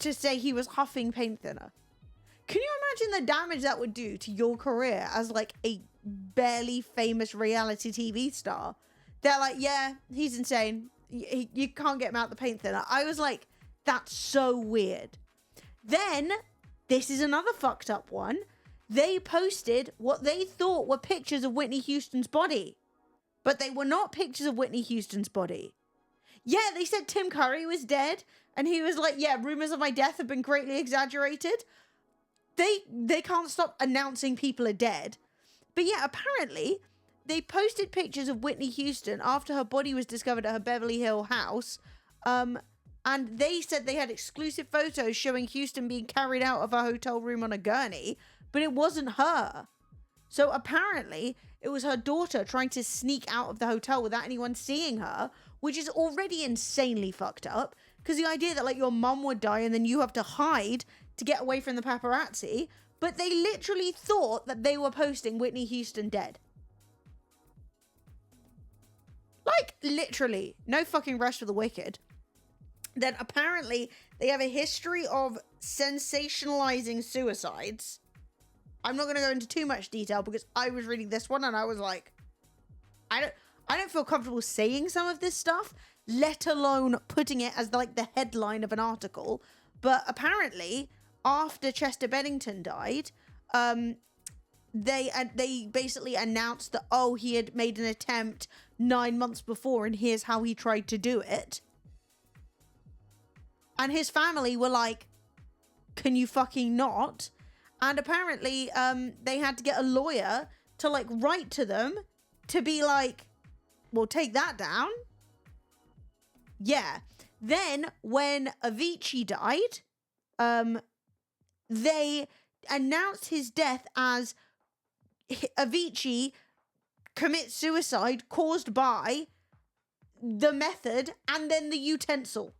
To say he was huffing paint thinner. Can you imagine the damage that would do to your career as like a barely famous reality TV star? They're like, yeah, he's insane. You can't get him out the paint thinner. I was like, that's so weird. Then, this is another fucked up one. They posted what they thought were pictures of Whitney Houston's body. But they were not pictures of Whitney Houston's body. Yeah, they said Tim Curry was dead. And he was like, yeah, rumors of my death have been greatly exaggerated. They can't stop announcing people are dead. But yeah, apparently, they posted pictures of Whitney Houston after her body was discovered at her Beverly Hills house. And they said they had exclusive photos showing Houston being carried out of her hotel room on a gurney. But it wasn't her. So apparently, it was her daughter trying to sneak out of the hotel without anyone seeing her. Which is already insanely fucked up. Because the idea that like your mum would die and then you have to hide to get away from the paparazzi. But they literally thought that they were posting Whitney Houston dead. Like, literally. No fucking rest for the wicked. Then apparently they have a history of sensationalizing suicides. I'm not going to go into too much detail because I was reading this one and I was like, I don't feel comfortable saying some of this stuff, let alone putting it as like the headline of an article. But apparently, after Chester Bennington died, they basically announced that, oh, he had made an attempt 9 months before and here's how he tried to do it. And his family were like, can you fucking not? And apparently, they had to get a lawyer to like write to them to be like, well, take that down. Yeah. Then when Avicii died, they announced his death as Avicii commits suicide caused by the method and then the utensil.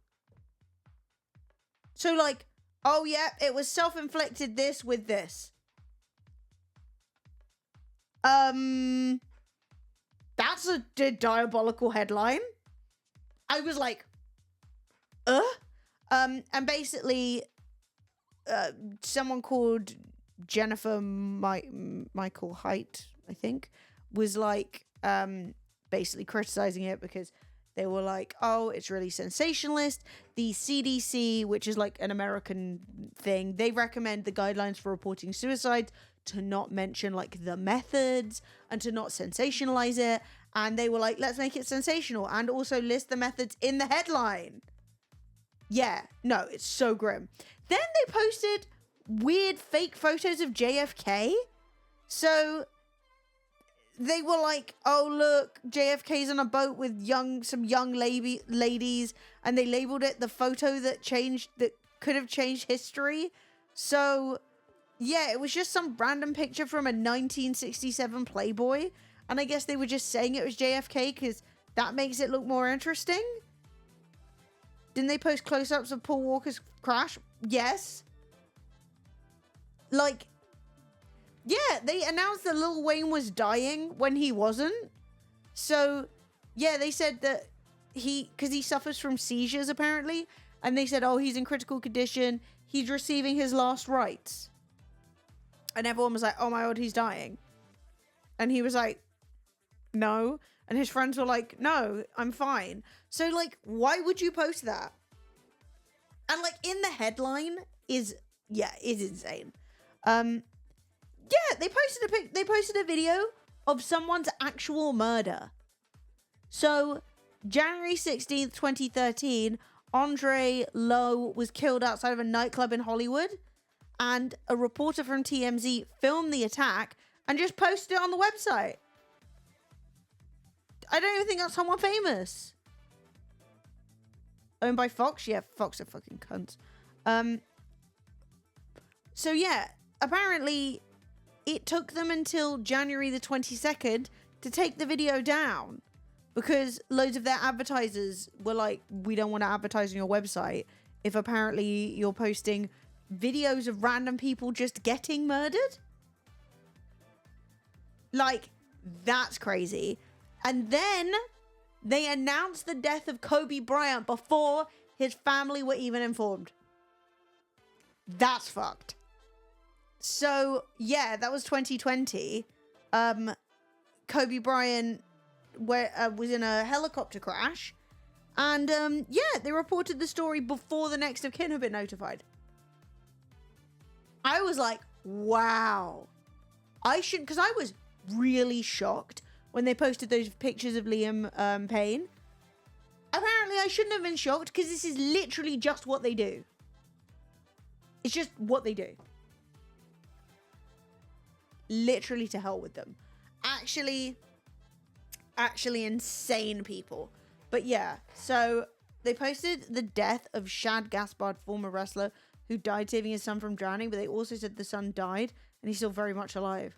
So like, oh yeah, it was self-inflicted this with this. That's a diabolical headline. I was like, and basically, someone called Jennifer Michael Haidt, I think, was like, basically criticizing it because they were like, oh, it's really sensationalist. The CDC, which is like an American thing, they recommend the guidelines for reporting suicides to not mention like the methods and to not sensationalize it. And they were like, let's make it sensational and also list the methods in the headline. Yeah, no, it's so grim. Then they posted weird fake photos of JFK. So they were like, oh, look, JFK's on a boat with some young ladies. And they labeled it the photo that could have changed history. So yeah, it was just some random picture from a 1967 Playboy. And I guess they were just saying it was JFK because that makes it look more interesting. Didn't they post close-ups of Paul Walker's crash? Yes. Like, yeah, they announced that Lil Wayne was dying when he wasn't. So, yeah, they said that because he suffers from seizures apparently. And they said, oh, he's in critical condition. He's receiving his last rites. And everyone was like, oh my God, he's dying. And he was like, no. And his friends were like, no, I'm fine. So, like, why would you post that? And, like, in the headline is insane. Yeah, they posted a video of someone's actual murder. So, January 16th, 2013, Andre Lowe was killed outside of a nightclub in Hollywood. And a reporter from TMZ filmed the attack and just posted it on the website. I don't even think that's someone famous. Owned by Fox? Yeah, Fox are fucking cunts. So yeah, apparently it took them until January the 22nd to take the video down. Because loads of their advertisers were like, we don't want to advertise on your website if apparently you're posting videos of random people just getting murdered. Like, that's crazy. And then they announced the death of Kobe Bryant before his family were even informed. That's fucked. So, yeah, that was 2020. Kobe Bryant was in a helicopter crash. And, yeah, they reported the story before the next of kin had been notified. I was like, wow. Because I was really shocked when they posted those pictures of Liam Payne. Apparently, I shouldn't have been shocked because this is literally just what they do. It's just what they do. Literally to hell with them. Actually insane people. But yeah, so they posted the death of Shad Gaspard, former wrestler who died saving his son from drowning, but they also said the son died and he's still very much alive.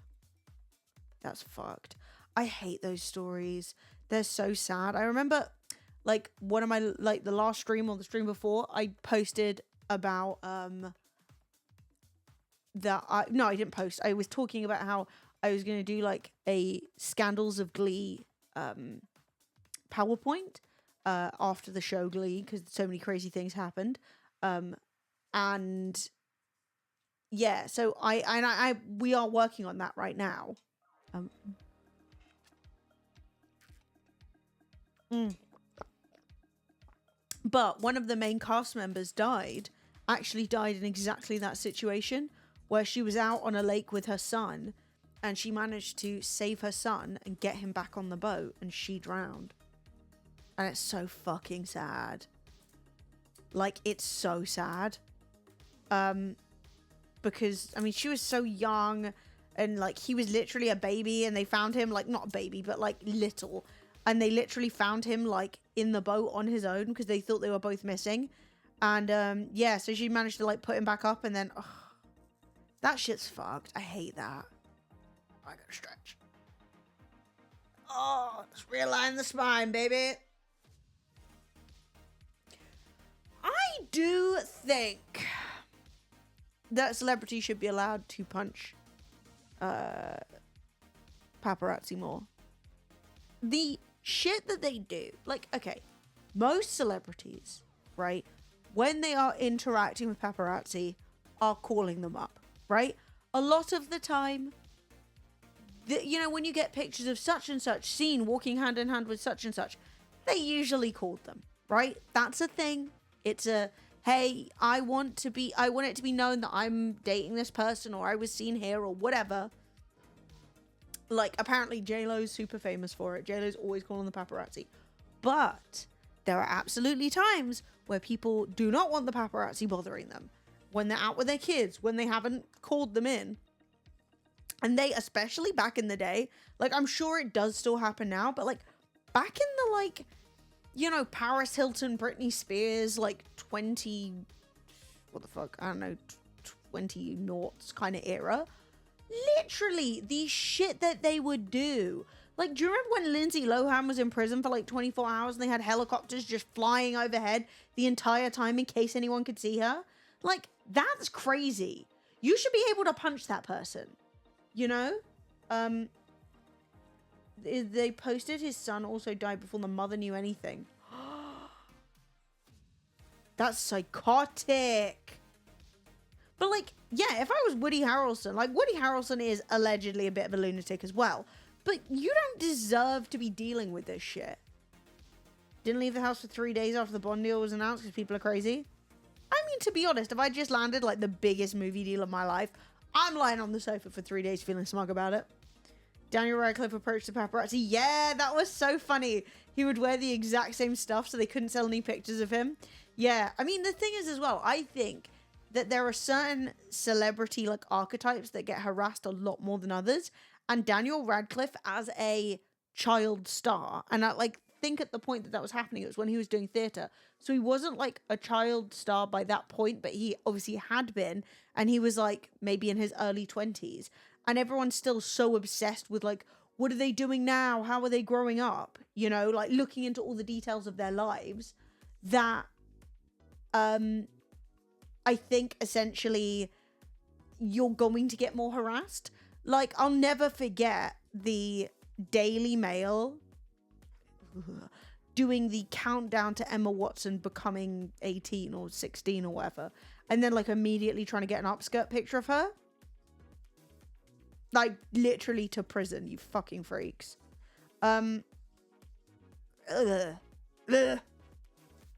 That's fucked. I hate those stories. They're so sad. I remember, like, one of my, like, the last stream or the stream before, I posted about, no, I didn't post. I was talking about how I was going to do, like, a Scandals of Glee, PowerPoint, after the show Glee, because so many crazy things happened. And, yeah, so we are working on that right now. But one of the main cast members died in exactly that situation, where she was out on a lake with her son and she managed to save her son and get him back on the boat, and she drowned. And it's so fucking sad. Like, it's so sad. Because, I mean, she was so young and, like, he was literally a baby and they found him, like, not a baby, but, like, little. And they literally found him, like, in the boat on his own because they thought they were both missing. And, yeah, so she managed to, like, put him back up and then, that shit's fucked. I hate that. I gotta stretch. Oh, let's realign the spine, baby. I do think that celebrities should be allowed to punch paparazzi more. The shit that they do, like, okay, most celebrities, right, when they are interacting with paparazzi, are calling them up, right? A lot of the time, you know, when you get pictures of such and such seen walking hand in hand with such and such, they usually called them, right? That's a thing. It's a, hey, I want it to be known that I'm dating this person, or I was seen here, or whatever. Like, apparently J-Lo's super famous for it. J-Lo's always calling the paparazzi. But there are absolutely times where people do not want the paparazzi bothering them. When they're out with their kids, when they haven't called them in. And they, especially back in the day, like, I'm sure it does still happen now, but, like, back in the, like, you know, Paris Hilton, Britney Spears, like, 20 noughts kind of era, literally, the shit that they would do. Like, do you remember when Lindsay Lohan was in prison for, like, 24 hours and they had helicopters just flying overhead the entire time in case anyone could see her? Like, that's crazy. You should be able to punch that person. You know? They posted his son also died before the mother knew anything. That's psychotic. But, like, yeah, if I was Woody Harrelson, like, Woody Harrelson is allegedly a bit of a lunatic as well. But you don't deserve to be dealing with this shit. Didn't leave the house for 3 days after the Bond deal was announced because people are crazy. I mean, to be honest, if I just landed, like, the biggest movie deal of my life, I'm lying on the sofa for 3 days feeling smug about it. Daniel Radcliffe approached the paparazzi. Yeah, that was so funny. He would wear the exact same stuff so they couldn't sell any pictures of him. Yeah, I mean, the thing is as well, I think that there are certain celebrity, like, archetypes that get harassed a lot more than others. And Daniel Radcliffe as a child star, and I, like, think at the point that was happening, it was when he was doing theatre. So he wasn't, like, a child star by that point, but he obviously had been, and he was, like, maybe in his early 20s. And everyone's still so obsessed with, like, what are they doing now? How are they growing up? You know, like, looking into all the details of their lives that, I think essentially you're going to get more harassed. Like, I'll never forget the Daily Mail doing the countdown to Emma Watson becoming 18 or 16 or whatever, and then like immediately trying to get an upskirt picture of her. Like, literally to prison, you fucking freaks. Ugh.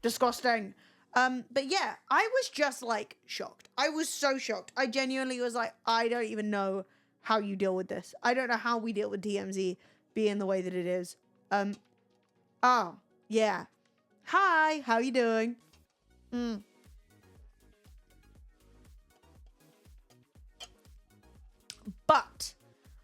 Disgusting. But yeah, I was just like shocked. I was so shocked. I genuinely was like, I don't even know how you deal with this. I don't know how we deal with DMZ being the way that it is. Oh, yeah. Hi, how you doing? But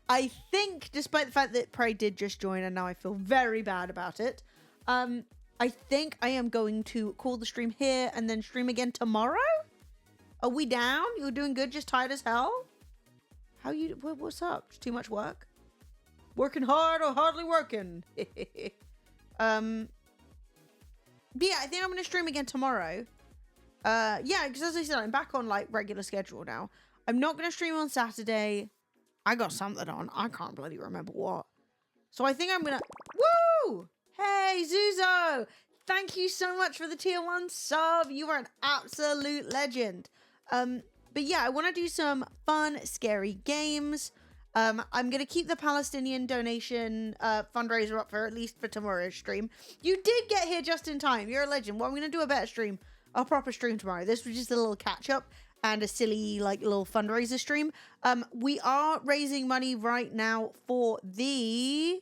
I think, despite the fact that Prey did just join and now I feel very bad about it, I think I am going to call the stream here and then stream again tomorrow? Are we down? You're doing good, just tired as hell? How you, what's up? Too much work? Working hard or hardly working? But yeah, I think I'm going to stream again tomorrow. Yeah, because as I said, I'm back on like regular schedule now. I'm not going to stream on Saturday. I got something on. I can't bloody remember what. So I think I'm going to... Woo! Hey, Zuzo! Thank you so much for the tier 1 sub. You are an absolute legend. But yeah, I want to do some fun, scary games. I'm going to keep the Palestinian donation fundraiser up for at least for tomorrow's stream. You did get here just in time. You're a legend. Well, I'm going to do a better stream. A proper stream tomorrow. This was just a little catch-up and a silly, like, little fundraiser stream. We are raising money right now for the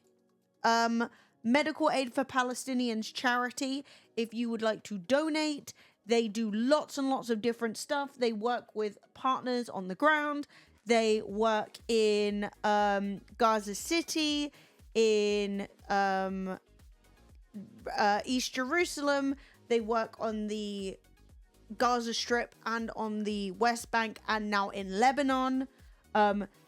Medical Aid for Palestinians charity. If you would like to donate, they do lots and lots of different stuff. They work with partners on the ground. They work in Gaza City, in East Jerusalem. They work on the Gaza Strip and on the West Bank and now in Lebanon.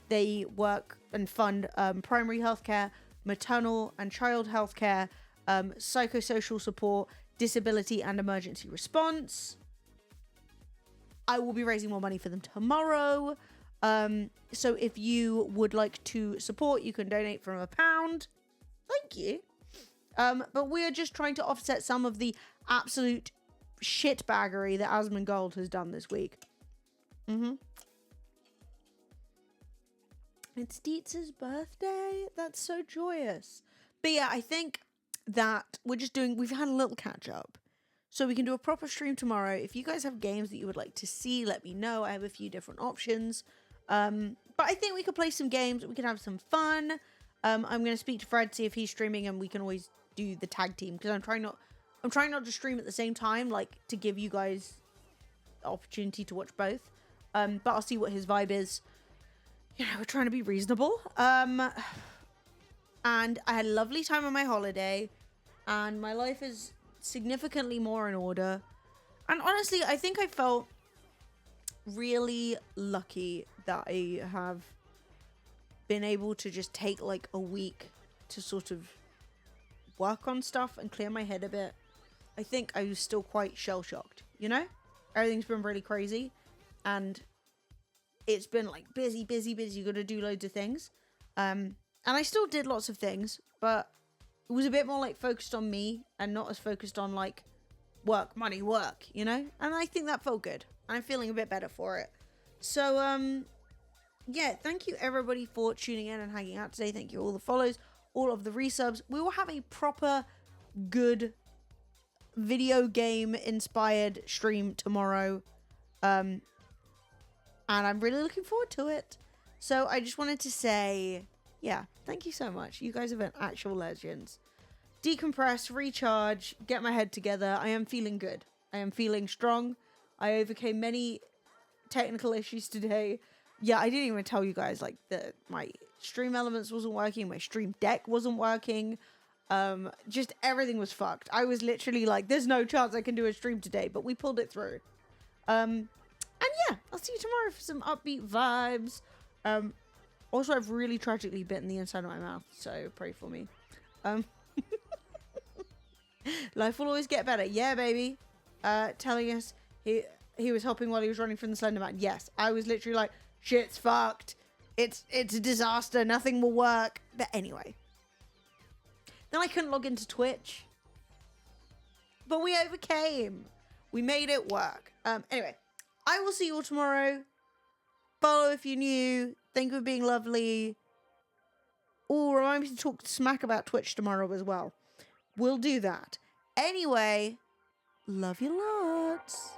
They work and fund primary healthcare, maternal and child healthcare, psychosocial support, disability and emergency response. I will be raising more money for them tomorrow. So if you would like to support, you can donate from £1. Thank you. But we are just trying to offset some of the absolute shitbaggery that Asmongold has done this week. It's Dietz's birthday. That's so joyous. But yeah, I think that we've had a little catch up. So we can do a proper stream tomorrow. If you guys have games that you would like to see, let me know. I have a few different options. But I think we could play some games. We can have some fun. I'm going to speak to Fred, see if he's streaming, and we can always do the tag team. Because I'm trying not to stream at the same time, like, to give you guys the opportunity to watch both. But I'll see what his vibe is. You know, we're trying to be reasonable. And I had a lovely time on my holiday. And my life is significantly more in order. And honestly, I think I felt really lucky that I have been able to just take like a week to sort of work on stuff and clear my head a bit. I think I was still quite shell-shocked, you know? Everything's been really crazy. And it's been like busy. You gotta do loads of things. And I still did lots of things, but it was a bit more like focused on me and not as focused on like work, money, work, you know? And I think that felt good. And I'm feeling a bit better for it. So, yeah, thank you everybody for tuning in and hanging out today. Thank you all the follows, all of the resubs. We will have a proper good video game inspired stream tomorrow. And I'm really looking forward to it. So I just wanted to say, yeah, thank you so much. You guys have been actual legends. Decompress, recharge, get my head together. I am feeling good. I am feeling strong. I overcame many technical issues today. Yeah, I didn't even tell you guys, like, that my stream elements wasn't working. My stream deck wasn't working. Just everything was fucked. I was literally like, there's no chance I can do a stream today, but we pulled it through. And yeah, I'll see you tomorrow for some upbeat vibes. Also, I've really tragically bitten the inside of my mouth, so pray for me. Life will always get better. Yeah, baby. Telling us he was helping while he was running from the Slender Man. Yes, I was literally like, shit's fucked. It's a disaster. Nothing will work. But anyway. Then I couldn't log into Twitch. But we overcame. We made it work. Anyway, I will see you all tomorrow. Follow if you're new. Thank you for being lovely. Oh, remind me to talk smack about Twitch tomorrow as well. We'll do that. Anyway, love you lots.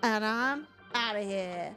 And I'm out of here.